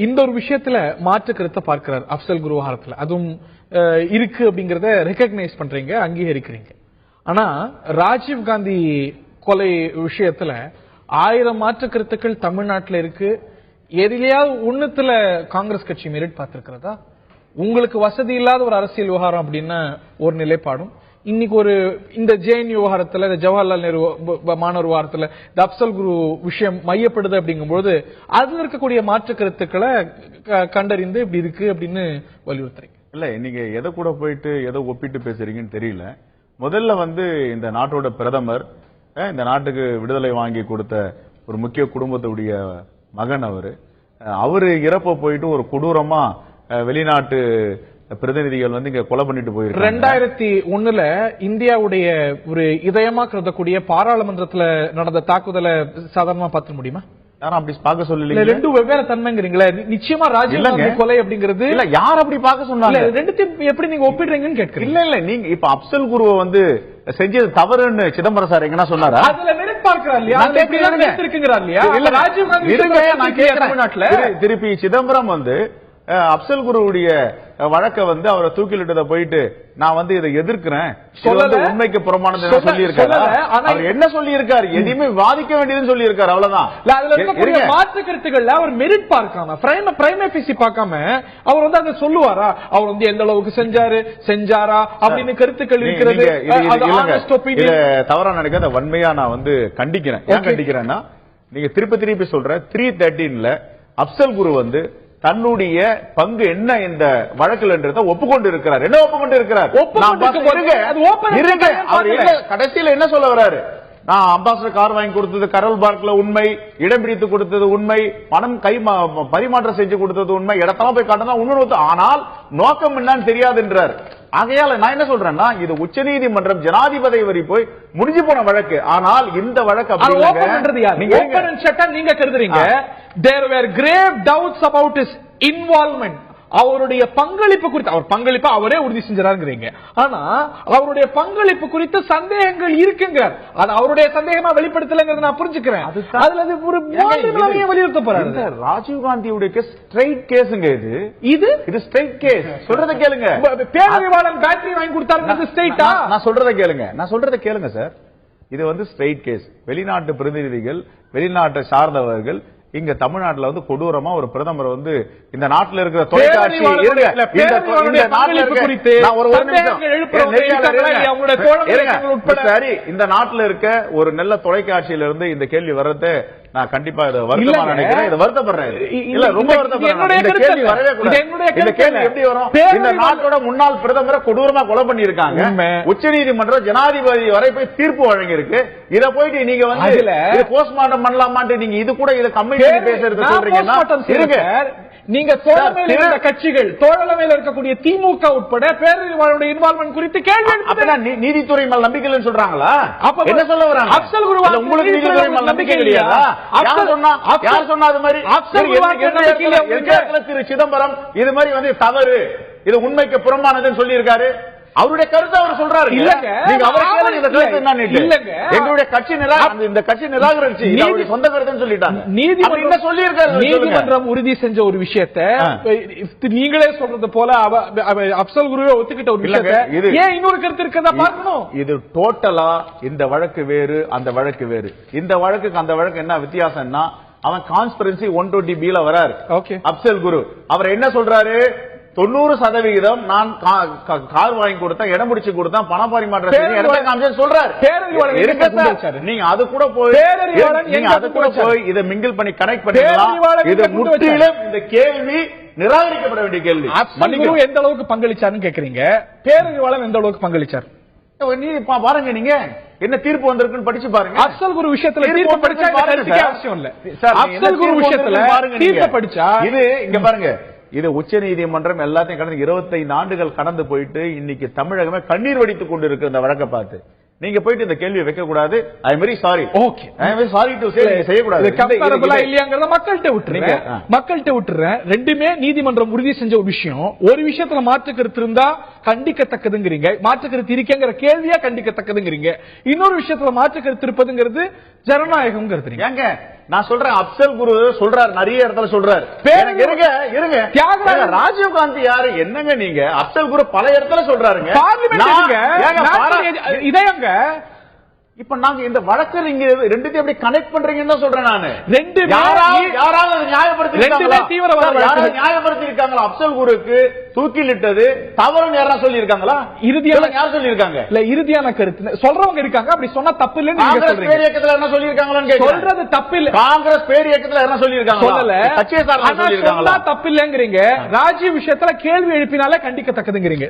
இந்த ஒரு விஷயத்துல மாற்று கருத்தை பார்க்கிறார். அப்சல் குரு விவகாரத்துல அதுவும் இருக்கு அப்படிங்கறத ரெகக்னைஸ் பண்றீங்க, அங்கீகரிக்கிறீங்க. ஆனா ராஜீவ் காந்தி கொலை விஷயத்துல 1000 மாற்று கருத்துக்கள் தமிழ்நாட்டில் இருக்கு. எதிலையாவது ஒண்ணுத்துல காங்கிரஸ் கட்சி மெரிட் பார்த்திருக்கிறதா? உங்களுக்கு வசதி இல்லாத ஒரு அரசியல் விவகாரம் அப்படின்னா ஒரு நிலைப்பாடும், இன்னைக்கு ஒரு இந்த ஜேஎன்யூ விவகாரத்துல, ஜவஹர்லால் நேரு மாணவர் விவகாரத்துல இந்த அப்சல் குரு விஷயம் மையப்படுது அப்படிங்கும்போது அதுல இருக்கக்கூடிய மாற்று கருத்துக்களை கண்டறிந்து இப்படி இருக்கு அப்படின்னு வலியுறுத்துறீங்க. இல்ல, நீங்க எதை கூட போயிட்டு எதை ஒப்பிட்டு பேசுறீங்கன்னு தெரியல. முதல்ல வந்து இந்த நாட்டோட பிரதமர், இந்த நாட்டுக்கு விடுதலை வாங்கி கொடுத்த ஒரு முக்கிய குடும்பத்துடைய மகன் அவரு இறப்ப போயிட்டு ஒரு கொடூரமா வெளிநாட்டு பிரதிநிதிகள் வந்து இங்க கொலை பண்ணிட்டு போயிருக்காங்க. 2001 இந்தியாவுடைய ஒரு இதயமா கருதக்கூடிய பாராளுமன்றத்துல நடந்த தாக்குதலை சாதாரணமா பார்த்து முடியுமா? யாரும் அப்படி பார்க்க சொல்லல. ரெண்டு வெவ்வேறு தன்மைங்கிறீங்களா? நிச்சயமா ராஜீவ் கொலை அப்படிங்கிறது இல்ல, யார் அப்படி பார்க்க சொன்னாங்க? ரெண்டுத்தையும் எப்படி நீங்க ஒப்பிடுறீங்கன்னு கேட்கிறீங்க. இல்ல இல்ல, நீங்க இப்ப அப்சல் குருவை வந்து செஞ்சது தவறுன்னு சிதம்பரம் சார் எங்கன்னா சொன்னாரா? அதுல மெரிட் பார்க்கிறார் இல்லையா? இல்ல ராஜீவ் காந்தி திருப்பி சிதம்பரம் வந்து அப்சல் குருவுடைய வழக்க வந்து அவரை தூக்கிலிட்டத போயிட்டு நான் வந்து இதை எதிர்க்கிறேன், உண்மைக்கு புறமானது சொல்லி இருக்காரு. அவர் என்ன சொல்லி இருக்காரு? எதையுமே வாதிக்க வேண்டியதுன்னு சொல்லி இருக்காரு, அவ்வளவுதான். மாற்று கருத்துக்கள்ல அவர் மெரிட் பார்க்காம பிரைமேபிசி பார்க்காம அவர் வந்து அதை சொல்லுவாரா, அவர் வந்து எந்த அளவுக்கு செஞ்சாரா அப்படின்னு கருத்துக்கள் இருக்கிறது. தவறா நினைக்காத, வன்மையா நான் வந்து கண்டிக்கிறேன். ஏன் கண்டிக்கிறேன்னா, நீங்க திருப்பி சொல்ற 313 அப்சல் குரு வந்து தன்னுடைய பங்கு என்ன இந்த வழக்கில் என்றதை ஒப்புக்கொண்டு இருக்கிறார். என்ன ஒப்புக்கொண்டு இருக்கிறார்? கடைசியில் என்ன சொல்ல வர்றாரு? நான் அம்பாசடர் கார் வாங்கி கொடுத்தது கரல் பார்க்ல உண்மை, இடம் பிடித்து கொடுத்தது உண்மை, பணம் பரிமாற்றம் செஞ்சு கொடுத்தது உண்மை, இடத்தெல்லாம் போய் காட்டினா உண்மை, ஆனால் நோக்கம் என்னன்னு தெரியாது என்றார். ஆகையால நான் என்ன சொல்றேன்னா, இது உச்சநீதிமன்றம் ஜனாதிபதி வரை போய் முடிஞ்சு போன வழக்கு. ஆனால் இந்த வழக்கு நீங்க கருதுறீங்க there were grave doubts about his involvement அவருடைய பங்களிப்பு குறித்து, அவர் பங்களிப்பு அவரே உறுதி செஞ்சாருங்கிறீங்க. ஆனா அவருடைய பங்களிப்பு குறித்து சந்தேகங்கள் இருக்குங்கிறார். அது அவருடைய சந்தேகமா வெளிப்படுத்தலங்கிறத நான் புரிஞ்சுக்கிறேன். அதுல அது ஒரு வலியுறுத்த போறாரு. ராஜீவ் காந்தியுடைய கேஸ் ஸ்ட்ரைட் கேஸ்ங்க. இது ஸ்ட்ரைட் கேஸ். சொல்றத கேளுங்க. பேரறிவாளன் பேட்டரி வாங்கி கொடுத்தாரு ஸ்ட்ரைட்டா? நான் சொல்றத கேளுங்க சார். இது வந்து ஸ்ட்ரைட் கேஸ். வெளிநாட்டு பிரதிநிதிகள், வெளிநாட்டை சார்ந்தவர்கள் இங்க தமிழ்நாட்டுல வந்து கொடூரமா ஒரு பிரதமர் வந்து இந்த நாட்டில் இருக்கிற தொலைக்காட்சி இந்த நாட்டில் இருக்க ஒரு நல்ல தொலைக்காட்சியில இருந்து இந்த கேள்வி வர்றது நான் கண்டிப்பா இதை வருத்தமா நினைக்கிறேன். இதை வருத்தப்படுறேன். இல்ல ரொம்ப வருத்தப்படுறேன். இந்த கேள்வி வரவே கூடாது. இந்த கேள்வி எப்படி வரும்? இந்த நாட்டோட முன்னாள் பிரதமரை கொடூரமா கொலை பண்ணிருக்காங்க. உச்சநீதிமன்றம் ஜனாதிபதி வரை போய் தீர்ப்பு வழங்கி இருக்கு. இத போயிட்டு நீங்க வந்து போஸ்ட்மார்ட்டம் பண்ணலாமான்ட்டு நீங்க இது கூட இதை கம்மிட்டி பேசுறது சொல்றீங்கன்னா நீங்க தோழமையில் இருந்த கட்சிகள், தோழமையில் இருக்கக்கூடிய திமுக உட்பட பேரறிவாளனுடைய இன்வால்வ்மென்ட் குறித்து கேள்வி நீதித்துறை மேல் நம்பிக்கை இல்லைன்னு சொல்றாங்களா? அப்ப என்ன சொல்ல வராங்க? அப்சல் குருவான் உங்களுக்கு நீதித்துறை மேல் நம்பிக்கை இல்லையா? யார் சொன்னா அது மாதிரி? திரு சிதம்பரம் இது மாதிரி வந்து தவறு, இது உண்மைக்கு புறம்பானதுன்னு சொல்லி இருக்காரு. அவருடைய கருத்தை அவர் சொல்றாரு. இல்லங்க, நீங்க அவரை கேளுங்க. இந்த கருத்து என்னன்னு. இல்லங்க, எங்களுடைய கட்சி இந்த கட்சி நிராகரிச்சு அவருடைய சொந்த கருத்துன்னு சொல்லிட்டாங்க. நீதிமன்றம் சொல்லி இருக்காரு. நீதிமன்றம் உறுதி செஞ்ச ஒரு விஷயத்தை நீங்களே சொல்றது போல அப்சல் குருவே ஒத்துக்கிட்ட ஒரு விஷயத்தை ஏன் இன்னொரு கருத்து இருக்கிறதா பார்க்கணும். இது டோட்டலா இந்த வழக்கு வேறு, அந்த வழக்கு வேறு. இந்த வழக்குக்கு அந்த வழக்கு என்ன வித்தியாசம்னா, அவன் கான்ஸ்பிரன்சி 120B வராரு. அப்சல் குரு அவர் என்ன சொல்றாரு? 90% நான் கார் வாங்கி கொடுத்தேன், இடம் முடிச்சு கொடுத்தேன், பணம் பரிமாற்றம் சொல்றாரு. நீங்க அது கூட போய் இதை மிங்கிள் பண்ணி கனெக்ட் பண்ணிக்கலாம். இது முற்றிலும் இந்த கேள்வி நிராகரிக்கப்பட வேண்டிய கேள்வி. எந்த அளவுக்கு பங்களிச்சாருன்னு கேக்குறீங்க. பேரறிவாளன் எந்த அளவுக்கு பங்களிச்சார் பாருங்க. நீங்க என்ன தீர்ப்பு வந்திருக்குன்னு படிச்சு பாருங்க. அப்சல் குரு விஷயத்துல தீர்ப்பு படிச்சா அவசியம் இல்ல. அப்சல் குரு விஷயத்துல தீர்ப்பு படிச்சா இது இங்க பாருங்க. இது உச்ச நீதிமன்றம் எல்லாத்தையும் கடந்து 25 ஆண்டுகள் கடந்து போயிட்டு இன்னைக்கு தமிழகமே கண்ணீர் வடித்துக் கொண்டு இருக்கு இந்த வழக்கை பார்த்து. நீங்க போயிட்டு இந்த கேள்வியை வைக்க கூடாது. I am very sorry. Okay, I am very sorry to say செய்யக்கூடாது. கம்பேரபிளா இல்லையாங்கறத மக்கள்கிட்ட விட்டுறேன். ரெண்டுமே நீதிமன்றம் உறுதி செஞ்ச ஒரு விஷயம். ஒரு விஷயத்துல மாற்று கருத்து இருந்தா கண்டிக்கத்தக்கதுங்கிறீங்க, மாற்று கருத்து இருக்கேங்கிற கேள்வியா கண்டிக்கத்தக்கதுங்கிறீங்க. இன்னொரு விஷயத்துல மாற்று கருத்து இருப்பதுங்கிறது ஜனநாயகம் கருத்துறீங்க. ஏங்க நான் சொல்றேன், அப்சல் குரு சொல்றாரு, நிறைய இடத்துல சொல்றாரு. இருங்க தியாகராஜ ராஜீவ் காந்தி யாரு? என்னங்க நீங்க? அப்சல் குரு பல இடத்துல சொல்றாருங்க. இதயங்க இப்ப நாங்க இந்த வழக்கு நீங்க ரெண்டுத்தையும் எப்படி கனெக்ட் பண்றீங்கன்னு தான் சொல்றேன் நானு. யாராவது நியாயப்படுத்தி இருக்காங்களா? அப்சல் குருக்கு தூக்கிலிட்டது தவறுன்னு யாரா சொல்லி இருக்காங்களா? இறுதியான யார் சொல்லி இருக்காங்க? இல்ல, இறுதியான கருத்து சொல்றவங்க இருக்காங்க. அப்படி சொன்னா தப்பு இல்ல. காங்கிரஸ் பேர் இயக்கத்துல என்ன சொல்லி இருக்காங்களான்னு சொல்றது தப்பு இல்ல. காங்கிரஸ் பேர் இயக்கத்துல என்ன சொல்லி இருக்காங்க? சொல்லல. கட்சியை சார்ந்து சொல்லி இருக்காங்களா? தப்பு இல்லங்கிறீங்க. ராஜீவ் விஷயத்துல கேள்வி எழுப்பினாலே கண்டிக்கத்தக்கதுங்கிறீங்க.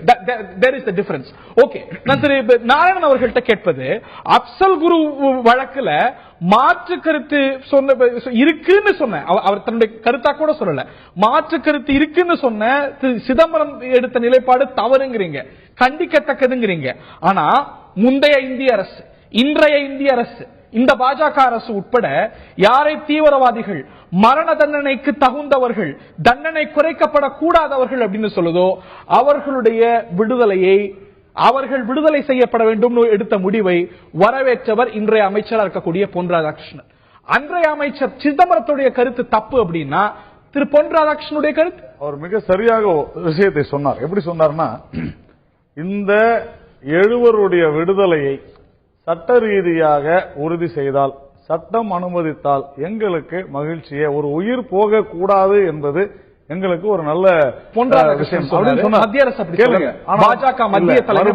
There is the difference. Okay, நான் திரு நாராயணன் அவர்கள்ட்ட கேட்பது, அப்சல் குரு வழக்குல மாற்று கருத்து இருக்குன்னு சொன்ன அவர் தன்னுடைய கருத்தா கூட சொல்லல, மாற்று கருத்து இருக்குன்னு சொன்ன சிதம்பரம் எடுத்த நிலைப்பாடு தவறுங்கிறீங்க, கண்டிக்கத்தக்கதுங்கிறீங்க. ஆனா முந்தைய இந்திய அரசு, இன்றைய இந்திய அரசு, இந்த பாஜக அரசு உட்பட யாரை தீவிரவாதிகள், மரண தண்டனைக்கு தகுந்தவர்கள், தண்டனை குறைக்கப்படக்கூடாதவர்கள் அப்படின்னு சொல்லுதோ அவர்களுடைய விடுதலையை, அவர்கள் விடுதலை செய்யப்பட வேண்டும் எடுத்த முடிவை வரவேற்றவர் இன்றைய அமைச்சராக இருக்கக்கூடிய பொன் ராதாகிருஷ்ணன். அன்றைய அமைச்சர் சிதம்பரத்துடைய கருத்து தப்பு அப்படின்னா திரு பொன் ராதாகிருஷ்ணனுடைய கருத்து? அவர் மிக சரியாக விஷயத்தை சொன்னார். எப்படி சொன்னார்னா, இந்த 7 விடுதலையை சட்ட ரீதியாக உறுதி செய்தால், சட்டம் அனுமதித்தால் எங்களுக்கு மகிழ்ச்சியே, ஒரு உயிர் போக கூடாது என்பது எங்களுக்கு ஒரு நல்ல விஷயம். மத்திய அரசு பாஜக மத்திய தலைமை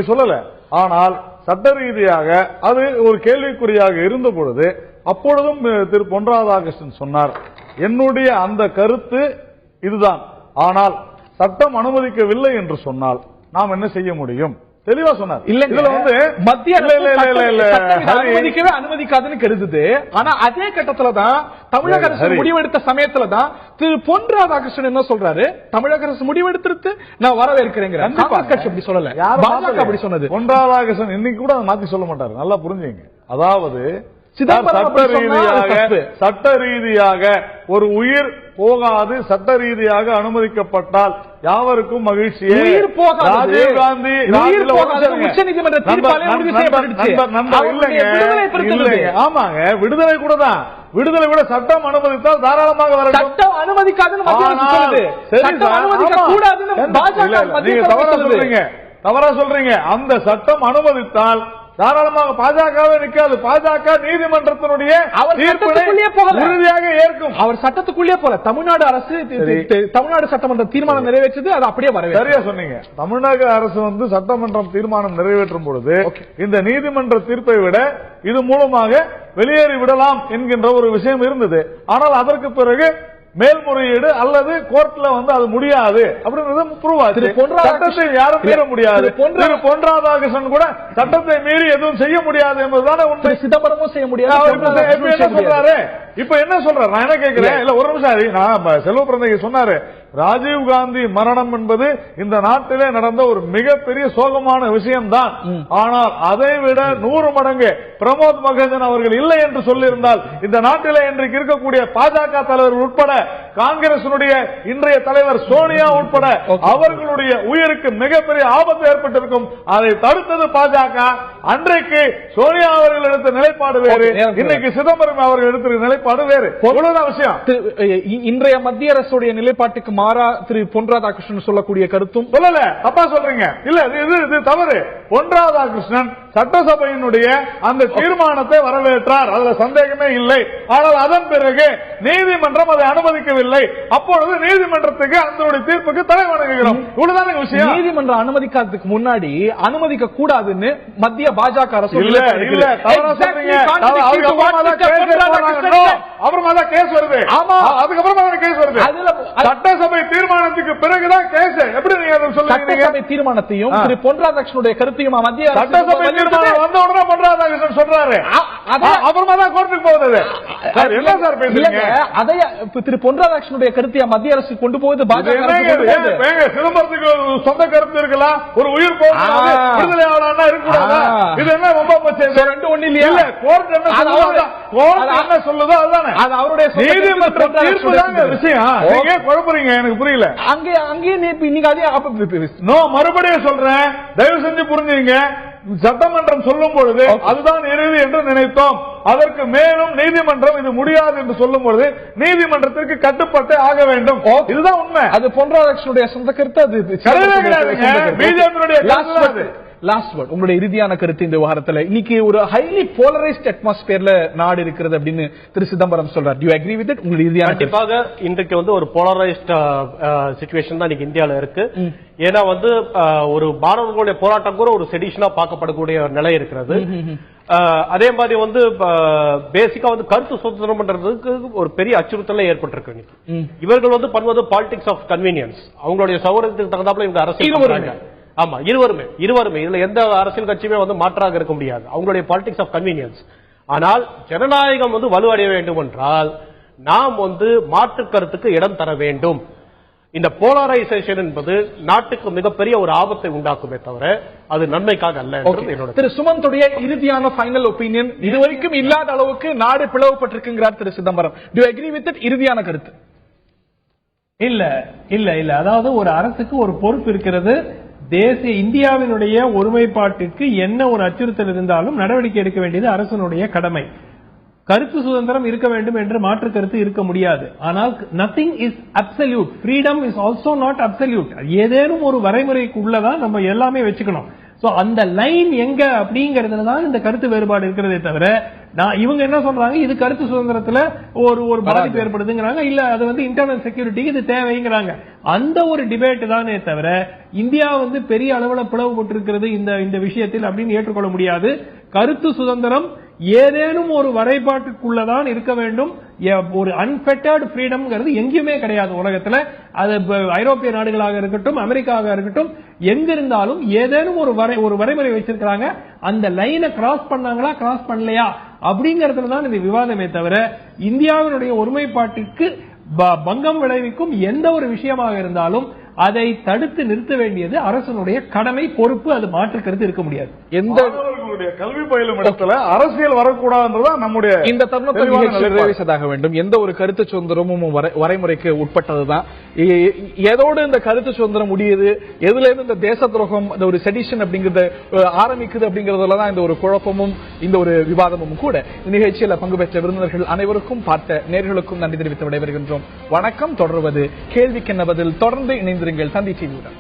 சொல்லல. ஆனால் சட்ட ரீதியாக அது ஒரு கேள்விக்குறியாக இருந்த பொழுது அப்பொழுதும் திரு பொன் ராதாகிருஷ்ணன் சொன்னார், என்னுடைய அந்த கருத்து இதுதான், ஆனால் சட்டம் அனுமதிக்கவில்லை என்று சொன்னால் நாம் என்ன செய்ய முடியும்? தெளிவா சொன்னார். இதுல வந்து மத்திய அனுமதிக்கவே அனுமதிக்காதுன்னு கருதுது. ஆனா அதே கட்டத்துலதான் தமிழக அரசு முடிவெடுத்த சமயத்துலதான் திரு பொன் ராதாகிருஷ்ணன் என்ன சொல்றாரு, தமிழக அரசு முடிவெடுத்து நான் வரவேற்கிறேன். அப்படி சொல்லல, பாஜக அப்படி சொன்னது. பொன் ராதாகிருஷ்ணன் இன்னைக்கு கூட மாத்தி சொல்ல மாட்டாரு. நல்லா புரிஞ்சுங்க. அதாவது சட்ட ரீதியாக ஒரு உயிர் போகாது, சட்ட ரீதியாக அனுமதிக்கப்பட்டால் யாவருக்கும் மகிழ்ச்சியே. உயிர் போகாது. ராஜீவ் காந்தி உச்சநீதிமன்ற தீர்ப்பாலே உறுதி செய்யப்பட்டுச்சு. ஆமாங்க, விடுதலை கூட தான். விடுதலை கூட சட்டம் அனுமதித்தால் தாராளமாக வர. சட்டம் அனுமதிக்காதுன்னு தவறா சொல்றீங்க. அந்த சட்டம் அனுமதித்தால் தாராளமாக பாஜகவே நிற்காது. பாஜக நீதிமன்றத்தினுடைய உறுதியாக ஏற்கும். அவர் சட்டத்துக்குள்ளே போல. தமிழ்நாடு அரசு, தமிழ்நாடு சட்டமன்ற தீர்மானம் நிறைவேற்றது, அது அப்படியே வரவே. சரியா சொன்னீங்க. தமிழ்நாடு அரசு சட்டமன்றம் தீர்மானம் நிறைவேற்றும் பொழுது இந்த நீதிமன்ற தீர்ப்பை விட இது மூலமாக வெளியேறி விடலாம் என்கின்ற ஒரு விஷயம் இருந்தது. ஆனால் அதற்கு பிறகு மேல்முறையீடு அல்லது கோர்ட்ல அது முடியாது அப்படின்றது ப்ரூவ் ஆச்சு. சட்டத்தை யாரும் மீற முடியாது. பொன் ராதாகிருஷ்ணன் கூட சட்டத்தை மீறி எதுவும் செய்ய முடியாது என்பதுதானே உண்மை. சிதம்பரமும் செய்ய முடியாது. இப்ப என்ன சொல்ற, நான் என்ன கேட்கிறேன், இல்ல ஒரு நிமிஷம், நான் செல்வ பிறந்தகை சொன்னாரு, ராஜீவ் காந்தி மரணம் என்பது இந்த நாட்டிலே நடந்த ஒரு மிகப்பெரிய சோகமான விஷயம்தான். ஆனால் அதை விட 100 மடங்கு பிரமோத் மகாஜன் அவர்கள் இல்லை என்று சொல்லியிருந்தால் இந்த நாட்டிலே இன்றைக்கு இருக்கக்கூடிய பாஜக தலைவர் உட்பட, காங்கிரசினுடைய இன்றைய தலைவர் சோனியா உட்பட அவர்களுடைய உயிருக்கு மிகப்பெரிய ஆபத்து ஏற்பட்டிருக்கும். அதை தடுத்தது பாஜக. அன்றைக்கு சோனியா அவர்கள் எடுத்த நிலைப்பாடு வேறு, இன்னைக்கு சிதம்பரம் அவர்கள் எடுத்த நிலைப்பாடு வேறு. விஷயம் இன்றைய மத்திய அரசுடைய நிலைப்பாட்டுக்கு மாறா திரு பொன் ராதாகிருஷ்ணன் சொல்லக்கூடிய கருத்தும் சொல்லல. அப்பா சொல்றீங்க. இல்ல, இது தவறு. பொன் ராதாகிருஷ்ணன் சட்டசபையினுடைய அந்த தீர்மானத்தை வரவேற்றார், அதுல சந்தேகமே இல்லை. ஆனால் அதன் பிறகு நீதிமன்றம் அதை அனுமதிக்கவில்லை. அப்பொழுது நீதிமன்றத்துக்கு அந்த தீர்ப்புக்கு தடை வழங்குகிறோம். இவ்வளவுதான் விஷயம். நீதிமன்றம் அனுமதிக்காததுக்கு முன்னாடி அனுமதிக்க கூடாதுன்னு மத்திய பாஜக அரசு சட்டசபை தீர்மானத்துக்கு பிறகுதான் கேஸ். எப்படி நீங்க சொல்லுங்க? தீர்மானத்தையும் பொன் ராதாகிருஷ்ணனுடைய கருத்தையும் மத்திய சட்டசபை தீர்மானம் வந்த உடனே பொன் ராதாகிருஷ்ணன் சொல்றாரு, அப்புறமா தான் கோர்ட்டுக்கு போகுது. என்ன சார் பேசுறீங்க? அதை திரு பொன் ராதாகிருஷ்ணனுடைய கருத்தை மத்திய அரசு கொண்டு போகுது. சிதம்பரத்துக்கு சொந்த கருத்து இருக்கலாம், ஒரு உயிர் போகலாம், விடுதலை ஆளானா இருக்கக்கூடாது. இது என்ன ரொம்ப ரெண்டு ஒண்ணு இல்லையா? கோர்ட் என்ன சொல்லுதோ அதுதானே. அது அவருடைய நீதிமன்ற தீர்ப்பு தாங்க விஷயம். நீங்க குழப்பறீங்க, எனக்கு புரியல. அங்கேயே இன்னைக்கு அதே மறுபடியும் சொல்றேன், தயவு செஞ்சு புரிஞ்சுங்க. சட்டமன்றம் சொல்லும் பொழுது அதுதான் இறுதி என்று நினைத்தோம். அதற்கு மேலும் நீதிமன்றம் இது முடியாது என்று சொல்லும் பொழுது நீதிமன்றத்திற்கு கட்டுப்பட்டு ஆக வேண்டும். இதுதான் உண்மை. அது பொன் ராதாகிருஷ்ணனுடைய சொந்த கருத்து. அது பிஜேபியுடைய லாஸ்ட் வேர்ட், உங்களுடைய இறுதியான கருத்து இந்த விவகாரத்தில். இன்னைக்கு ஒரு ஹைலி போலரைஸ்ட் அட்மாஸ்பியர்ல நாடு இருக்கிறது அப்படின்னு திரு சிதம்பரம் சொல்றார். To you agree with it? உங்களுடைய இறுதியான கண்டிப்பாக இன்றைக்கு ஒரு போலரைஸ்ட் சிச்சுவேஷன் தான் இன்னைக்கு இந்தியாவில் இருக்கு. ஏன்னா ஒரு மாணவர்களுடைய போராட்டம் கூட ஒரு செடிஷனா பார்க்கப்படக்கூடிய ஒரு நிலை இருக்கிறது. அதே மாதிரி பேசிக்கா கருத்து சுதந்திரம் பண்றதுக்கு ஒரு பெரிய அச்சுறுத்தல் ஏற்பட்டிருக்கு. இவர்கள் பண்ணுவது பாலிடிக்ஸ் ஆஃப் கன்வீனியன்ஸ். அவங்களுடைய சௌகரியத்துக்கு தகுந்தாப்புல இவங்க அரசியல். ஆமா, இருவருமே இதுல எந்த அரசியல் கட்சியுமே மாற்றாக இருக்க முடியாது. அவங்களுடைய பாலிடிக்ஸ் ஆஃப் கன்வீனியன்ஸ். ஆனால் ஜனநாயகம் வலுவடைய வேண்டும் என்றால் நாம் மாற்று கருத்துக்கு இடம் தர வேண்டும். இந்த போலரைசேஷன் என்பது நாட்டுக்கு மிகப்பெரிய ஒரு ஆபத்தை உண்டாக்குமே தவிர அது நன்மைக்காக அல்ல. திரு சுமந்துடைய இறுதியான ஃபைனல் ஒப்பீனியன். இதுவரைக்கும் இல்லாத அளவுக்கு நாடு பிளவுபட்டிருக்கிறார் Thiru Chidambaram. Do you agree with it? இறுதியான கருத்து. இல்ல இல்ல இல்ல அதாவது ஒரு அரசுக்கு ஒரு பொறுப்பு இருக்கிறது. தேசிய இந்தியாவினுடைய ஒருமைப்பாட்டிற்கு என்ன ஒரு அச்சுறுத்தல் இருந்தாலும் நடவடிக்கை எடுக்க வேண்டியது அரசனுடைய கடமை. கருத்து சுதந்திரம் இருக்க வேண்டும் என்று மாற்று கருத்து இருக்க முடியாது. ஆனால் nothing is absolute. Freedom is also not absolute. ஏதேனும் ஒரு வரைமுறைக்கு உள்ளதான் நம்ம எல்லாமே வச்சுக்கணும். அந்த லைன் எங்க அப்படிங்கறதுல தான் இந்த கருத்து வேறுபாடு இருக்கிறதே தவிர இவங்க என்ன சொல்றாங்க, இது கருத்து சுதந்திரத்துல ஒரு பாதிப்பு ஏற்படுதுங்கிறாங்க. இல்ல அது இன்டர்னல் செக்யூரிட்டிக்கு இது தேவைங்கிறாங்க. அந்த ஒரு டிபேட் தானே தவிர இந்தியா பெரிய அளவுல பிளவுபட்டிருக்கிறது இந்த விஷயத்தில் அப்படின்னு ஏற்றுக்கொள்ள முடியாது. கருத்து சுதந்திரம் ஏதேனும் ஒரு வரைபாட்டுக்குள்ளதான் இருக்க வேண்டும். ஒரு அன்பெட்டர்டு ஃப்ரீடம் எங்கேயுமே கிடையாது உலகத்துல. அது ஐரோப்பிய நாடுகளாக இருக்கட்டும், அமெரிக்காவாக இருக்கட்டும், எங்க இருந்தாலும் ஏதேனும் ஒரு வரைமுறை வச்சிருக்காங்க. அந்த லைனை கிராஸ் பண்ணாங்களா கிராஸ் பண்ணலையா அப்படிங்கறதுல தான் இந்த விவாதமே தவிர இந்தியாவினுடைய ஒருமைப்பாட்டிற்கு பங்கம் விளைவிக்கும் எந்த ஒரு விஷயமாக இருந்தாலும் அதை தடுத்து நிறுத்த வேண்டியது அரசனுடைய கடமை, பொறுப்பு. அது மாற்று கருத்து இருக்க முடியாது. எந்த குழந்தைகளுடைய கல்வி பயிலும் இடத்துல அரசியல் வரக்கூடாதுன்றதா நம்முடைய இந்த தருணத்தை நிறைவேற்றதாக வேண்டும். எந்த ஒரு கருத்து சுதந்திரமும் வரைமுறைக்கு உட்பட்டதுதான். ஏதோடு இந்த கருத்து சுதந்திரம் முடியுது, எதுல இருந்து இந்த தேச துரோகம், இந்த ஒரு செடிஷன் அப்படிங்கறத ஆரம்பிக்குது அப்படிங்கறதுலதான் இந்த ஒரு குழப்பமும் இந்த ஒரு விவாதமும் கூட. இந்த நிகழ்ச்சியில் பங்கு பெற்ற விருந்தினர்கள் அனைவருக்கும், பார்த்த நேயர்களுக்கும் நன்றி தெரிவித்து விடைபெறுகின்றோம். வணக்கம். தொடர்வது கேள்விக்கென்ன பதில். தொடர்ந்து இணைந்திருங்கள் தந்தி டிவியுடன்.